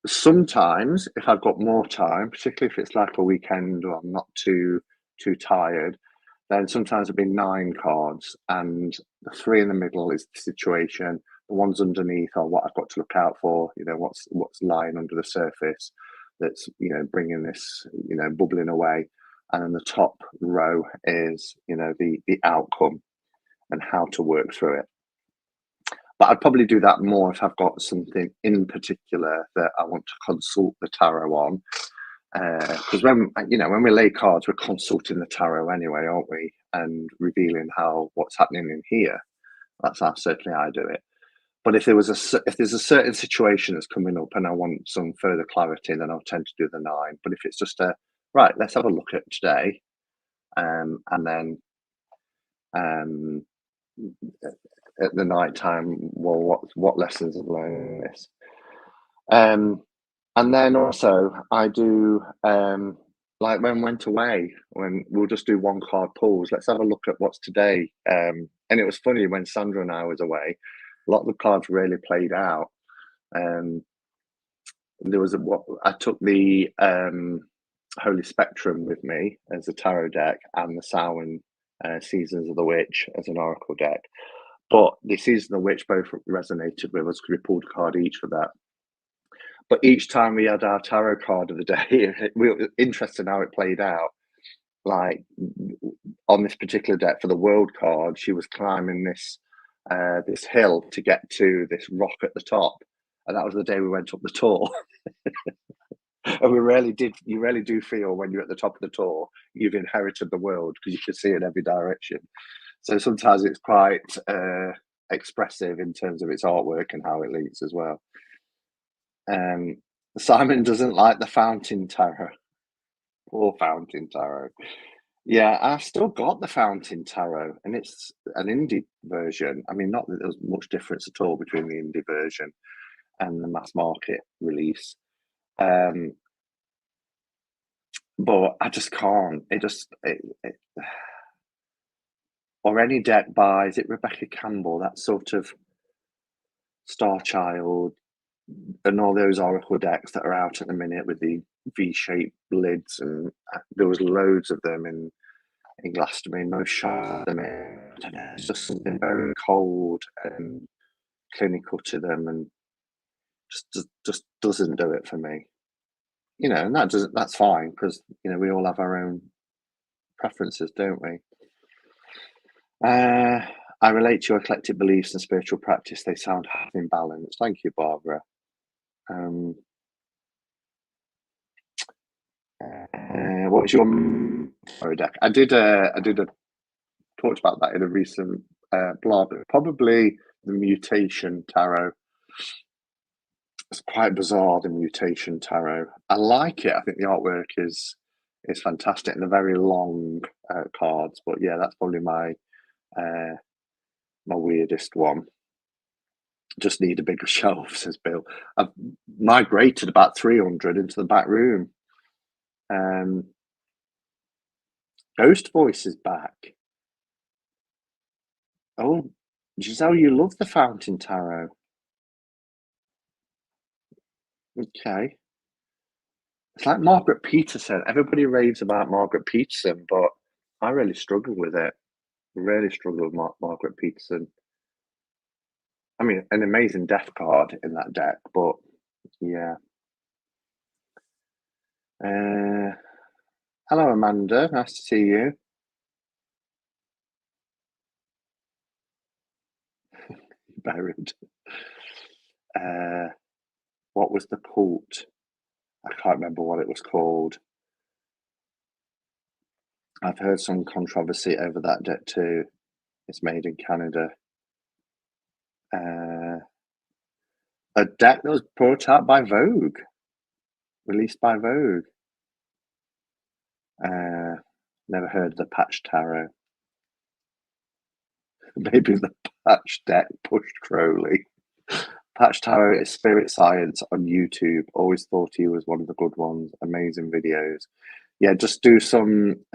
Sometimes if I've got more time, particularly if it's like a weekend or I'm not too tired, then sometimes it'll be 9 cards, and the 3 in the middle is the situation. The ones underneath are what I've got to look out for. You know, what's lying under the surface that's bringing this bubbling away, and then the top row is the outcome and how to work through it. But I'd probably do that more if I've got something in particular that I want to consult the tarot on. Because when we lay cards, we're consulting the tarot anyway, aren't we? And revealing what's happening in here. That's how certainly I do it. But if there's a certain situation that's coming up and I want some further clarity, then I'll tend to do the 9. But if it's just right, let's have a look at today, and then at the night time, well, what lessons I've learned in this. And then also I do like when went away, when we'll just do 1 card pulls. Let's have a look at what's today. And it was funny when Sandra and I was away, a lot of the cards really played out. There was I took the Holy Spectrum with me as a tarot deck, and the Samhain Seasons of the Witch as an oracle deck. But the Season of the Witch both resonated with us because we pulled a card each for that. But each time we had our tarot card of the day, it was interesting how it played out. Like on this particular deck for the World card, she was climbing this hill to get to this rock at the top, and that was the day we went up the tour. And you really do feel when you're at the top of the tour, you've inherited the world because you can see it in every direction. So sometimes it's quite expressive in terms of its artwork and how it leads as well. Um, Simon doesn't like the fountain tarot. Poor fountain tarot. Yeah, I've still got the fountain tarot, and it's an indie version. I mean, not that there's much difference at all between the indie version and the mass market release. Um, but I just can't. Or any deck by, is it Rebecca Campbell? That sort of Star Child and all those Oracle decks that are out at the minute with the V-shaped lids, and there was loads of them in Glastonbury. Most shot them in. I don't know. It's just something very cold and clinical to them, and just doesn't do it for me. You know, and that's fine because we all have our own preferences, don't we? I relate to your eclectic beliefs and spiritual practice. They sound half in balance. Thank you, Barbara. What was your tarot deck? I did talked about that in a recent blog. Probably the Mutation Tarot. It's quite bizarre, the Mutation Tarot. I like it. I think the artwork is fantastic, and the very long cards. But yeah, that's probably my weirdest one. Just need a bigger shelf, says Bill. I've migrated about 300 into the back room. Ghost Voice is back. Oh, Giselle, you love the Fountain Tarot. Okay. It's like Margaret Peterson. Everybody raves about Margaret Peterson, but I really struggle with it. Really struggle with Margaret Peterson. I mean, an amazing death card in that deck, but yeah. Hello, Amanda. Nice to see you. Buried. What was the cult? I can't remember what it was called. I've heard some controversy over that deck too. It's made in Canada. A deck that was brought out by Vogue, released by Vogue. Never heard of the Patch Tarot. Maybe the Patch deck pushed Crowley. Patch Tarot is spirit science on YouTube. Always thought he was one of the good ones. Amazing videos. Yeah, just do some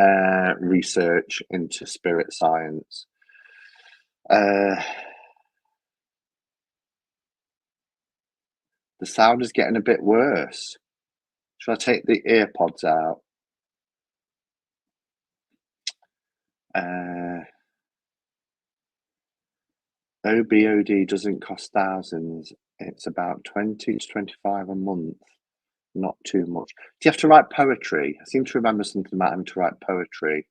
research into spirit science. The sound is getting a bit worse. Should I take the earpods out? OBOD doesn't cost thousands. It's about 20 to 25 a month. Not too much. Do you have to write poetry? I seem to remember something about having to write poetry.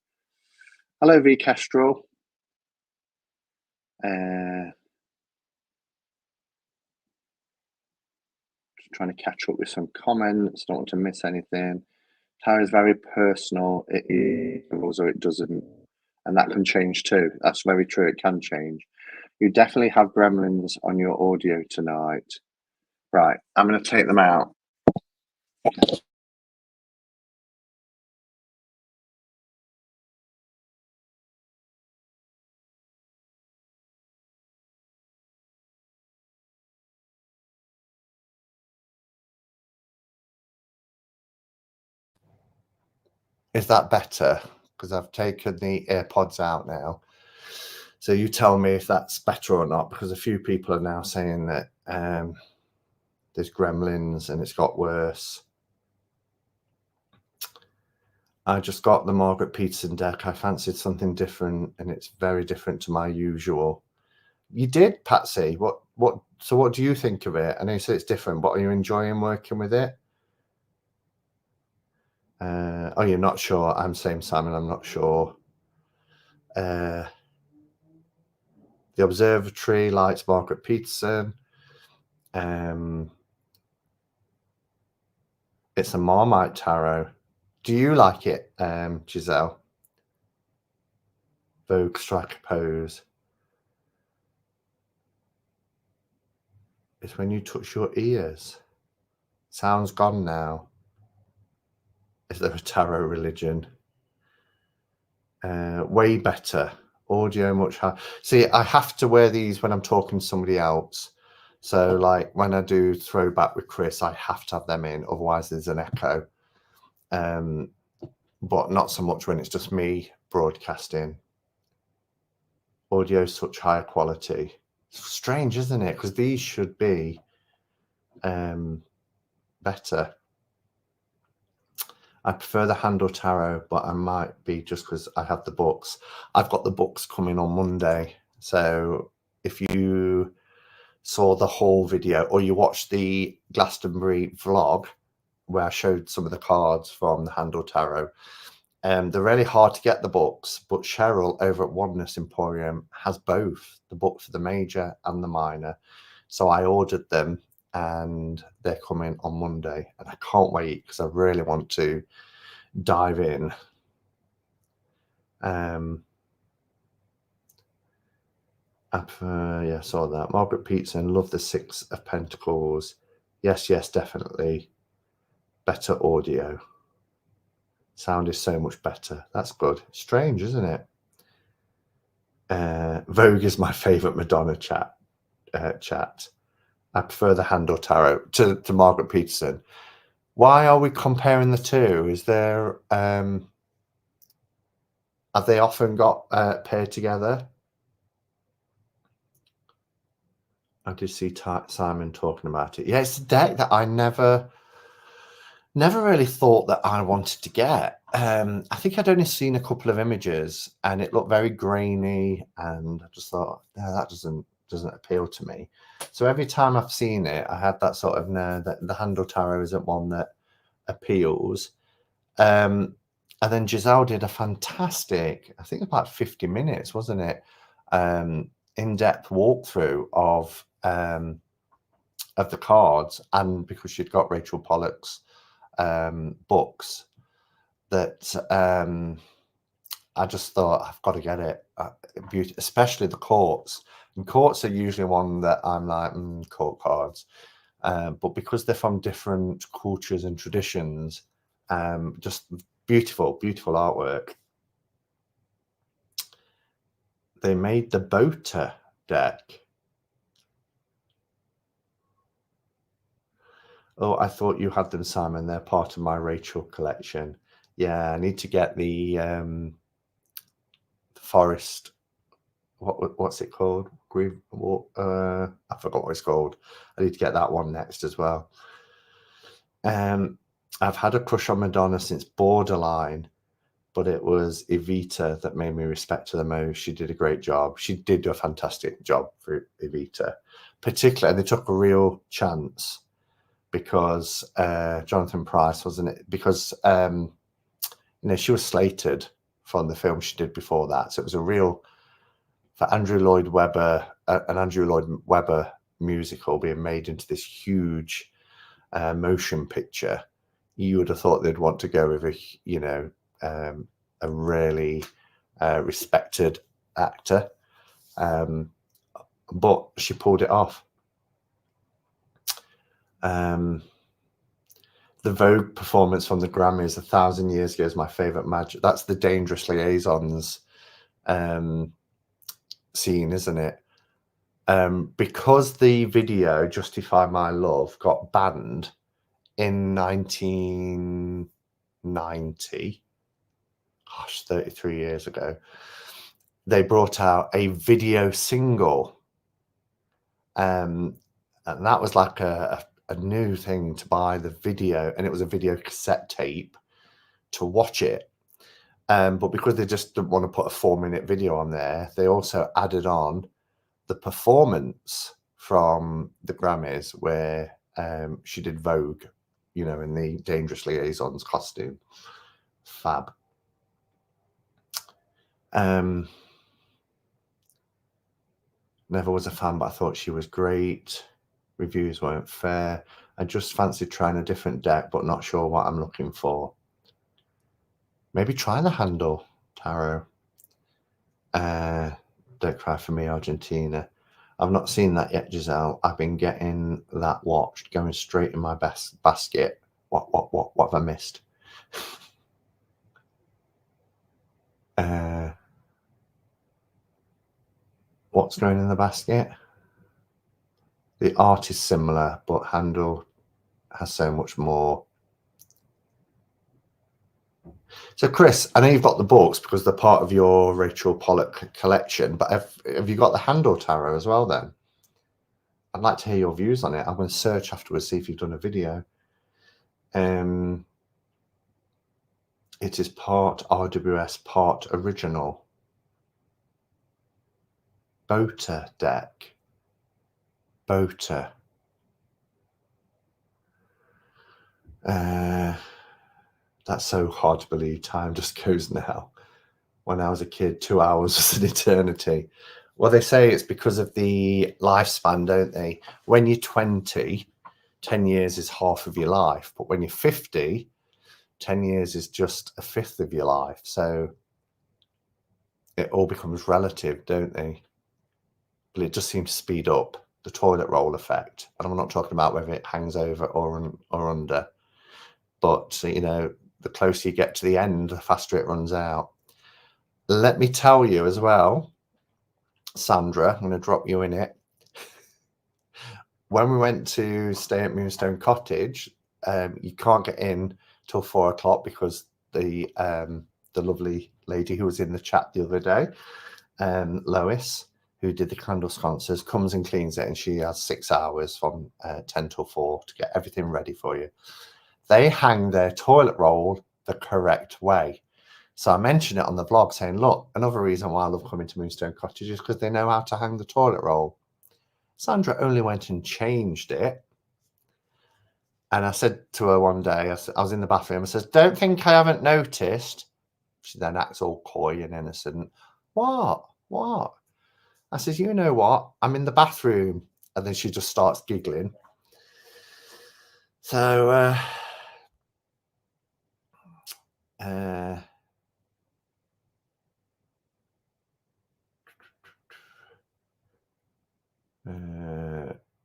Hello, V Kestrel. Just trying to catch up with some comments. Don't want to miss anything. Tarot is very personal. It is, or it doesn't. And that can change too. That's very true. It can change. You definitely have gremlins on your audio tonight. Right. I'm going to take them out. Is that better? Because I've taken the AirPods out now. So you tell me if that's better or not, because a few people are now saying that there's gremlins and it's got worse. I just got the Margaret Peterson deck. I fancied something different, and it's very different to my usual. You did, Patsy. So what do you think of it? I know you say it's different, but are you enjoying working with it? Oh, you're not sure. I'm saying, Simon, I'm not sure. The Observatory likes Margaret Peterson. It It's a Marmite tarot. Do you like it, Giselle? Vogue strike a pose. It's when you touch your ears. Sound's gone now. Is there a tarot religion? Way better. Audio much higher. See, I have to wear these when I'm talking to somebody else. So like when I do throwback with Chris, I have to have them in, otherwise there's an echo. But not so much when it's just me broadcasting. Audio such higher quality. It's strange, isn't it? Because these should be better. I prefer the handle tarot, but I might be just because I have the books. I've got the books coming on Monday. So if you saw the whole video or you watched the Glastonbury vlog where I showed some of the cards from the handle tarot, they're really hard to get the books, but Cheryl over at Oneness Emporium has both the book for the major and the minor. So I ordered them and they're coming on Monday, and I can't wait because I really want to dive in. Yeah, saw that. Margaret Peterson, love the Six of Pentacles. Yes, definitely. Better audio. Sound is so much better. That's good. Strange, isn't it? Vogue is my favorite Madonna chat. I prefer the handle tarot to Margaret Peterson. Why are we comparing the two? Is there have they often got paired together? I did see Simon talking about it. Yeah, it's a deck that I never really thought that I wanted to get. I think I'd only seen a couple of images and it looked very grainy, and I just thought, no, that doesn't appeal to me. So every time I've seen it, I had that sort of, no, that the handle tarot isn't one that appeals. And then Giselle did a fantastic, I think about 50 minutes, wasn't it? In-depth walkthrough of the cards, and because she'd got Rachel Pollack's books, that I just thought, I've got to get it. Especially the courts. And courts are usually one that I'm like, court cards. But because they're from different cultures and traditions, just beautiful artwork. They made the Bota deck. Oh, I thought you had them, Simon. They're part of my Rachel collection. Yeah, I need to get the forest. What's it called? I forgot what it's called. I need to get that one next as well. I've had a crush on Madonna since Borderline, but it was Evita that made me respect her the most. She did a great job. She did do a fantastic job for Evita. Particularly, they took a real chance because Jonathan Pryce, wasn't it? Because she was slated from the film she did before that. So it was a real, for Andrew Lloyd Webber, an Andrew Lloyd Webber musical being made into this huge motion picture. You would have thought they'd want to go with a really respected actor, but she pulled it off. The Vogue performance from the Grammys 1,000 years ago is my favorite magic. That's the Dangerous Liaisons scene, isn't it? Because the video Justify My Love got banned in 1990, 33 years ago, they brought out a video single, and that was like a new thing to buy the video, and it was a video cassette tape to watch it. But because they just didn't want to put a 4-minute video on there, they also added on the performance from the Grammys where she did Vogue, in the Dangerous Liaisons costume. Fab. Never was a fan, but I thought she was great. Reviews weren't fair. I just fancy trying a different deck, but not sure what I'm looking for. Maybe try the handle tarot. Don't Cry For Me, Argentina. I've not seen that yet, Giselle. I've been getting that watched, going straight in my basket. What have I missed? What's going in the basket? The art is similar, but handle has so much more. So, Chris, I know you've got the books because they're part of your Rachel Pollock collection, but have you got the handle tarot as well then? I'd like to hear your views on it. I'm going to search afterwards, see if you've done a video. It is part RWS, part original. Bota deck. Bota. That's so hard to believe. Time just goes now. When I was a kid, 2 hours was an eternity. Well, they say it's because of the lifespan, don't they? When you're 20, 10 years is half of your life. But when you're 50, 10 years is just a fifth of your life. So it all becomes relative, don't they? But it just seems to speed up the toilet roll effect. And I'm not talking about whether it hangs over or under. But, you know, the closer you get to the end, the faster it runs out. Let me tell you as well, Sandra, I'm going to drop you in it. When we went to stay at Moonstone Cottage, you can't get in till 4 o'clock because the lovely lady who was in the chat the other day, Lois, who did the candle sconces, comes and cleans it, and she has 6 hours from 10 till 4 to get everything ready for you. They hang their toilet roll the correct way. So I mentioned it on the vlog saying, look, another reason why I love coming to Moonstone Cottage is because they know how to hang the toilet roll. Sandra only went and changed it. And I said to her one day, I was in the bathroom, I says, don't think I haven't noticed. She then acts all coy and innocent. What? I says, you know what? I'm in the bathroom. And then she just starts giggling. So,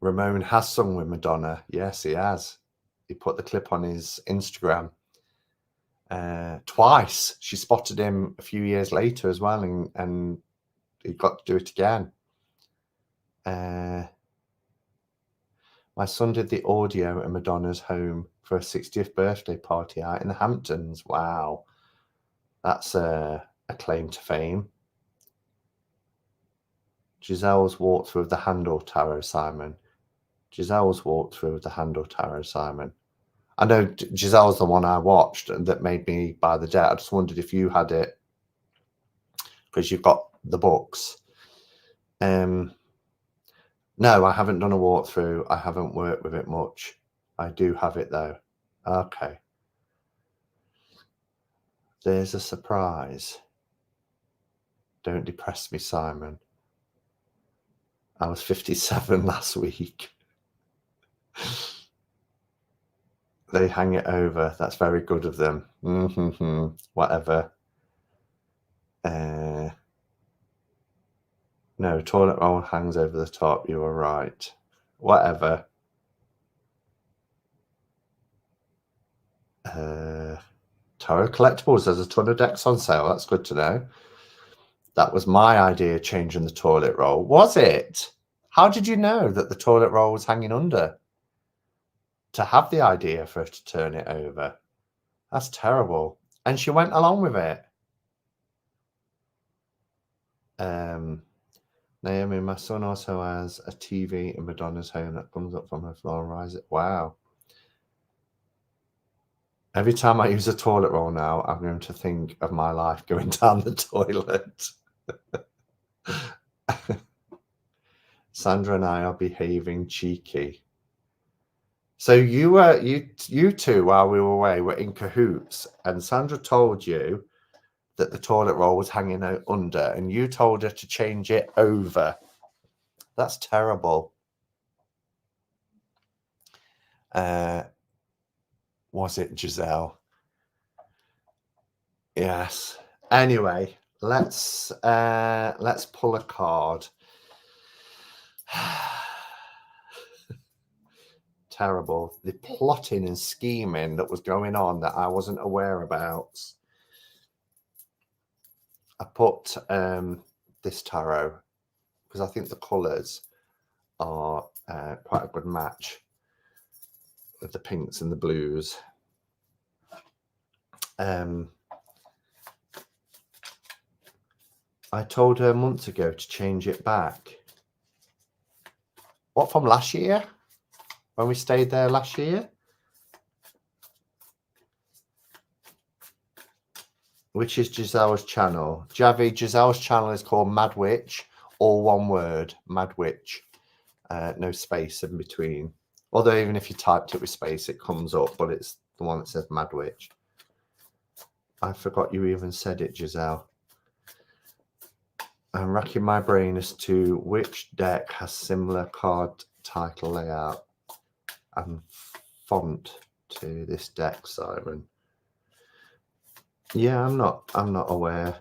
Ramon has sung with Madonna. Yes, he has. He put the clip on his Instagram. Twice. She spotted him a few years later as well, and he got to do it again. My son did the audio at Madonna's home for a 60th birthday party out in the Hamptons. Wow. That's a claim to fame. Giselle's walkthrough of the handle tarot, Simon. Giselle's walkthrough of the handle tarot, Simon. I know Giselle's the one I watched that made me buy the deck. I just wondered if you had it because you've got the books. No, I haven't done a walkthrough. I haven't worked with it much. I do have it though. Okay. There's a surprise. Don't depress me, Simon. I was 57 last week. They hang it over. That's very good of them. Whatever. No, toilet roll hangs over the top. You were right. Whatever. Tarot Collectibles. There's a ton of decks on sale. That's good to know. That was my idea, changing the toilet roll. Was it? How did you know that the toilet roll was hanging under? To have the idea for her to turn it over. That's terrible. And she went along with it. Naomi, my son also has a TV in Madonna's home that comes up from her floor and rises. Wow. Every time I use a toilet roll now, I'm going to think of my life going down the toilet. Sandra and I are behaving cheeky. So you two, while we were away, were in cahoots, and Sandra told you that the toilet roll was hanging out under, and you told her to change it over. That's terrible. Was it Giselle? Yes. Anyway, let's pull a card. Terrible. The plotting and scheming that was going on that I wasn't aware about. I put this tarot because I think the colours are quite a good match with the pinks and the blues. I told her months ago to change it back. What, from last year? When we stayed there last year? Which is Giselle's channel? Javi, Giselle's channel is called Mad Witch, all one word, Mad Witch. No space in between. Although even if you typed it with space, it comes up, but it's the one that says Mad Witch. I forgot you even said it, Giselle. I'm racking my brain as to which deck has similar card title layout and font to this deck, Simon. Yeah, I'm not aware.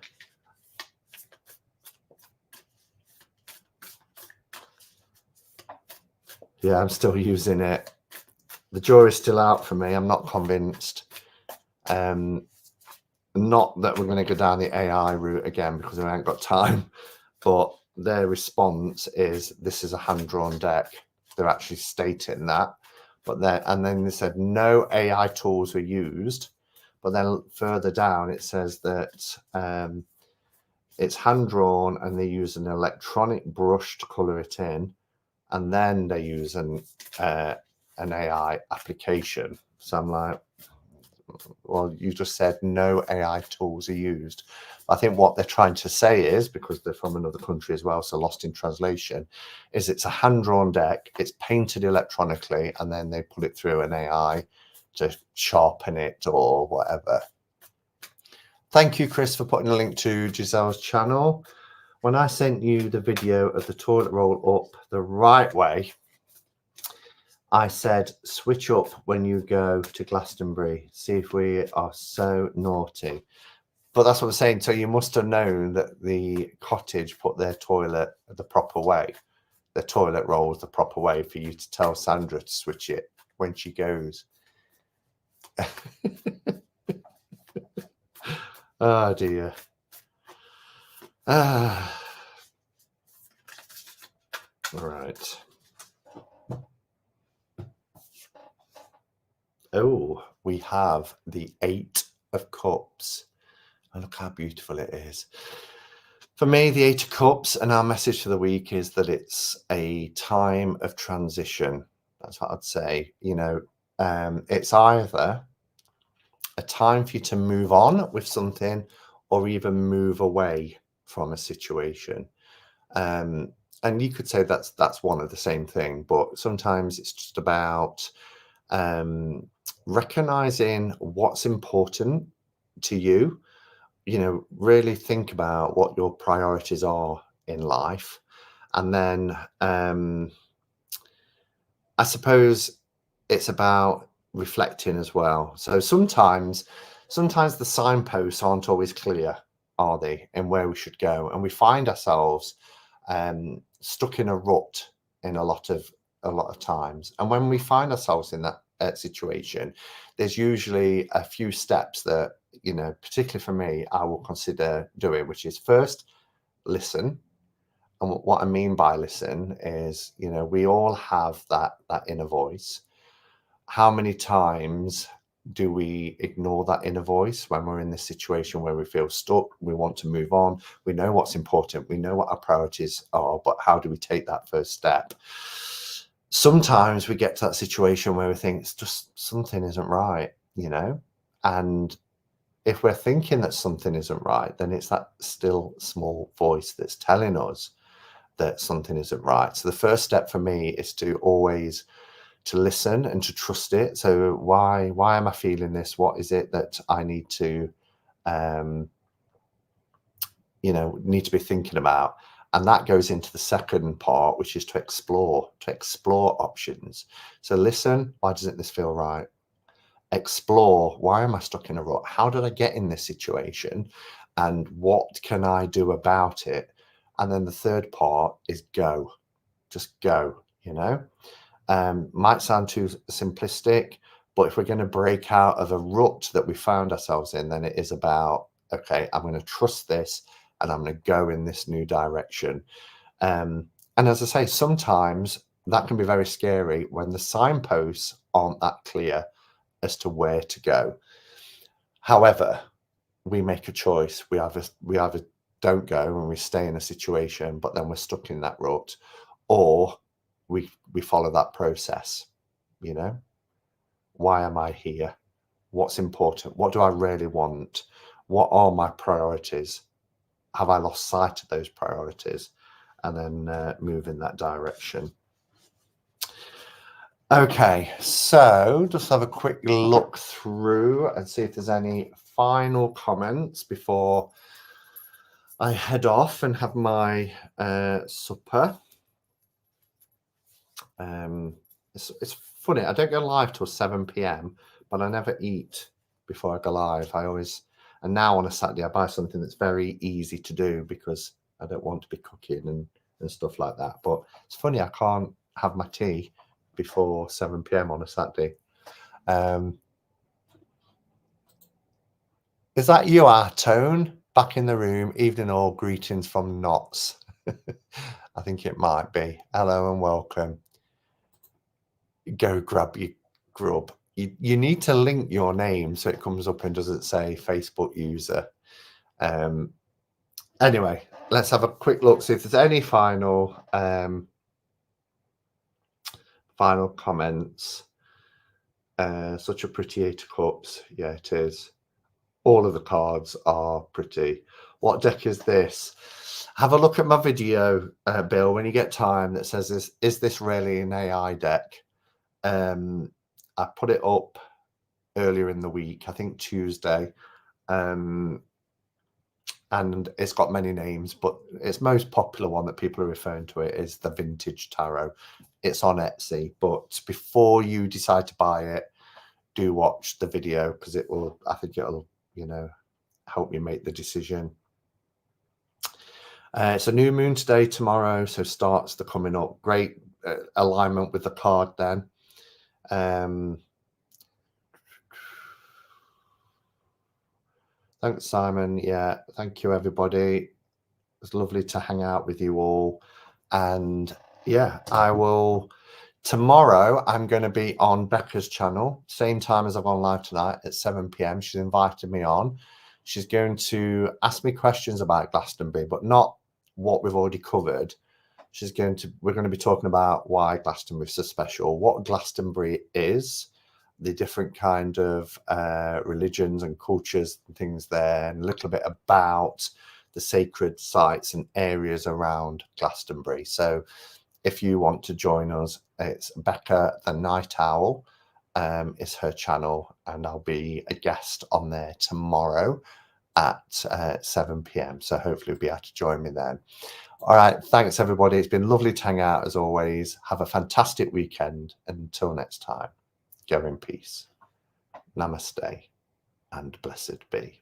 Yeah, I'm still using it. The jury's still out for me. I'm not convinced. Not that we're going to go down the AI route again because we ain't got time, but their response is this is a hand-drawn deck. They're actually stating that, but then they said no AI tools were used, but then further down it says that it's hand-drawn and they use an electronic brush to color it in, and then they use an AI application. So I'm like, well, you just said no AI tools are used. I think what they're trying to say is, because they're from another country as well, so lost in translation, is it's a hand-drawn deck, it's painted electronically, and then they put it through an AI to sharpen it or whatever. Thank you, Chris, for putting a link to Giselle's channel. When I sent you the video of the toilet roll up the right way, I said, switch up when you go to Glastonbury. See if we are so naughty. But that's what I'm saying. So you must have known that the cottage put their toilet the proper way. The toilet rolls the proper way for you to tell Sandra to switch it when she goes. Oh, dear. All right. Oh, we have the 8 of Cups. And look how beautiful it is. For me, the 8 of Cups, and our message for the week is that it's a time of transition. That's what I'd say. You know, it's either a time for you to move on with something or even move away from a situation. And you could say that's one of the same thing, but sometimes it's just about recognizing what's important to you. You know, really think about what your priorities are in life. And then I suppose it's about reflecting as well. So sometimes the signposts aren't always clear, are they, and where we should go. And we find ourselves stuck in a rut in a lot of times. And when we find ourselves in that situation, there's usually a few steps that, you know, particularly for me, I will consider doing, which is first, listen. And what I mean by listen is, you know, we all have that inner voice. How many times do we ignore that inner voice when we're in this situation where we feel stuck, we want to move on, we know what's important, we know what our priorities are, but how do we take that first step? Sometimes we get to that situation where we think it's just something isn't right, you know, and if we're thinking that something isn't right, then it's that still small voice that's telling us that something isn't right. So the first step for me is to always to listen and to trust it. So why am I feeling this? What is it that I need to, you know, need to be thinking about? And that goes into the second part, which is to explore options. So listen, why doesn't this feel right? Explore, why am I stuck in a rut? How did I get in this situation? And what can I do about it? And then the third part is go. Just go, you know? Might sound too simplistic, but if we're going to break out of a rut that we found ourselves in, then it is about, okay, I'm going to trust this and I'm going to go in this new direction. And as I say, sometimes that can be very scary when the signposts aren't that clear as to where to go. However, we make a choice. We either don't go and we stay in a situation, but then we're stuck in that rut, or we follow that process. You know, why am I here? What's important? What do I really want? What are my priorities? Have I lost sight of those priorities? And then move in that direction. Okay, so just have a quick look through and see if there's any final comments before I head off and have my supper. It's funny, I don't go live till 7 p.m, but I never eat before I go live. And now on a Saturday, I buy something that's very easy to do because I don't want to be cooking and stuff like that. But it's funny, I can't have my tea before 7 p.m. on a Saturday. Is that you, Tone? Back in the room, evening all, greetings from Knots. I think it might be. Hello and welcome. Go grab your grub. You need to link your name so it comes up and doesn't say Facebook user. Anyway, let's have a quick look, see if there's any final comments. Such a pretty 8 of cups. Yeah, it is. All of the cards are pretty. What deck is this? Have a look at my video, Bill, when you get time, that says, is this really an AI deck? I put it up earlier in the week, I think Tuesday, and it's got many names, but its most popular one that people are referring to it is the Vintage Tarot. It's on Etsy, but before you decide to buy it, do watch the video because I think it'll, you know, help you make the decision. It's a new moon today, tomorrow, so starts the coming up. Great alignment with the card then. Thanks, Simon. Yeah, thank you, everybody. It was lovely to hang out with you all. And yeah, tomorrow I'm going to be on Becca's channel, same time as I've gone live tonight at 7 p.m. She's invited me on. She's going to ask me questions about Glastonbury, but not what we've already covered. We're going to be talking about why Glastonbury is so special, what Glastonbury is, the different kind of religions and cultures and things there, and a little bit about the sacred sites and areas around Glastonbury. So if you want to join us, it's Becca the Night Owl is her channel, and I'll be a guest on there tomorrow at 7 p.m. So hopefully you'll be able to join me then. All right, thanks everybody. It's been lovely to hang out as always. Have a fantastic weekend. Until next time, go in peace. Namaste and blessed be.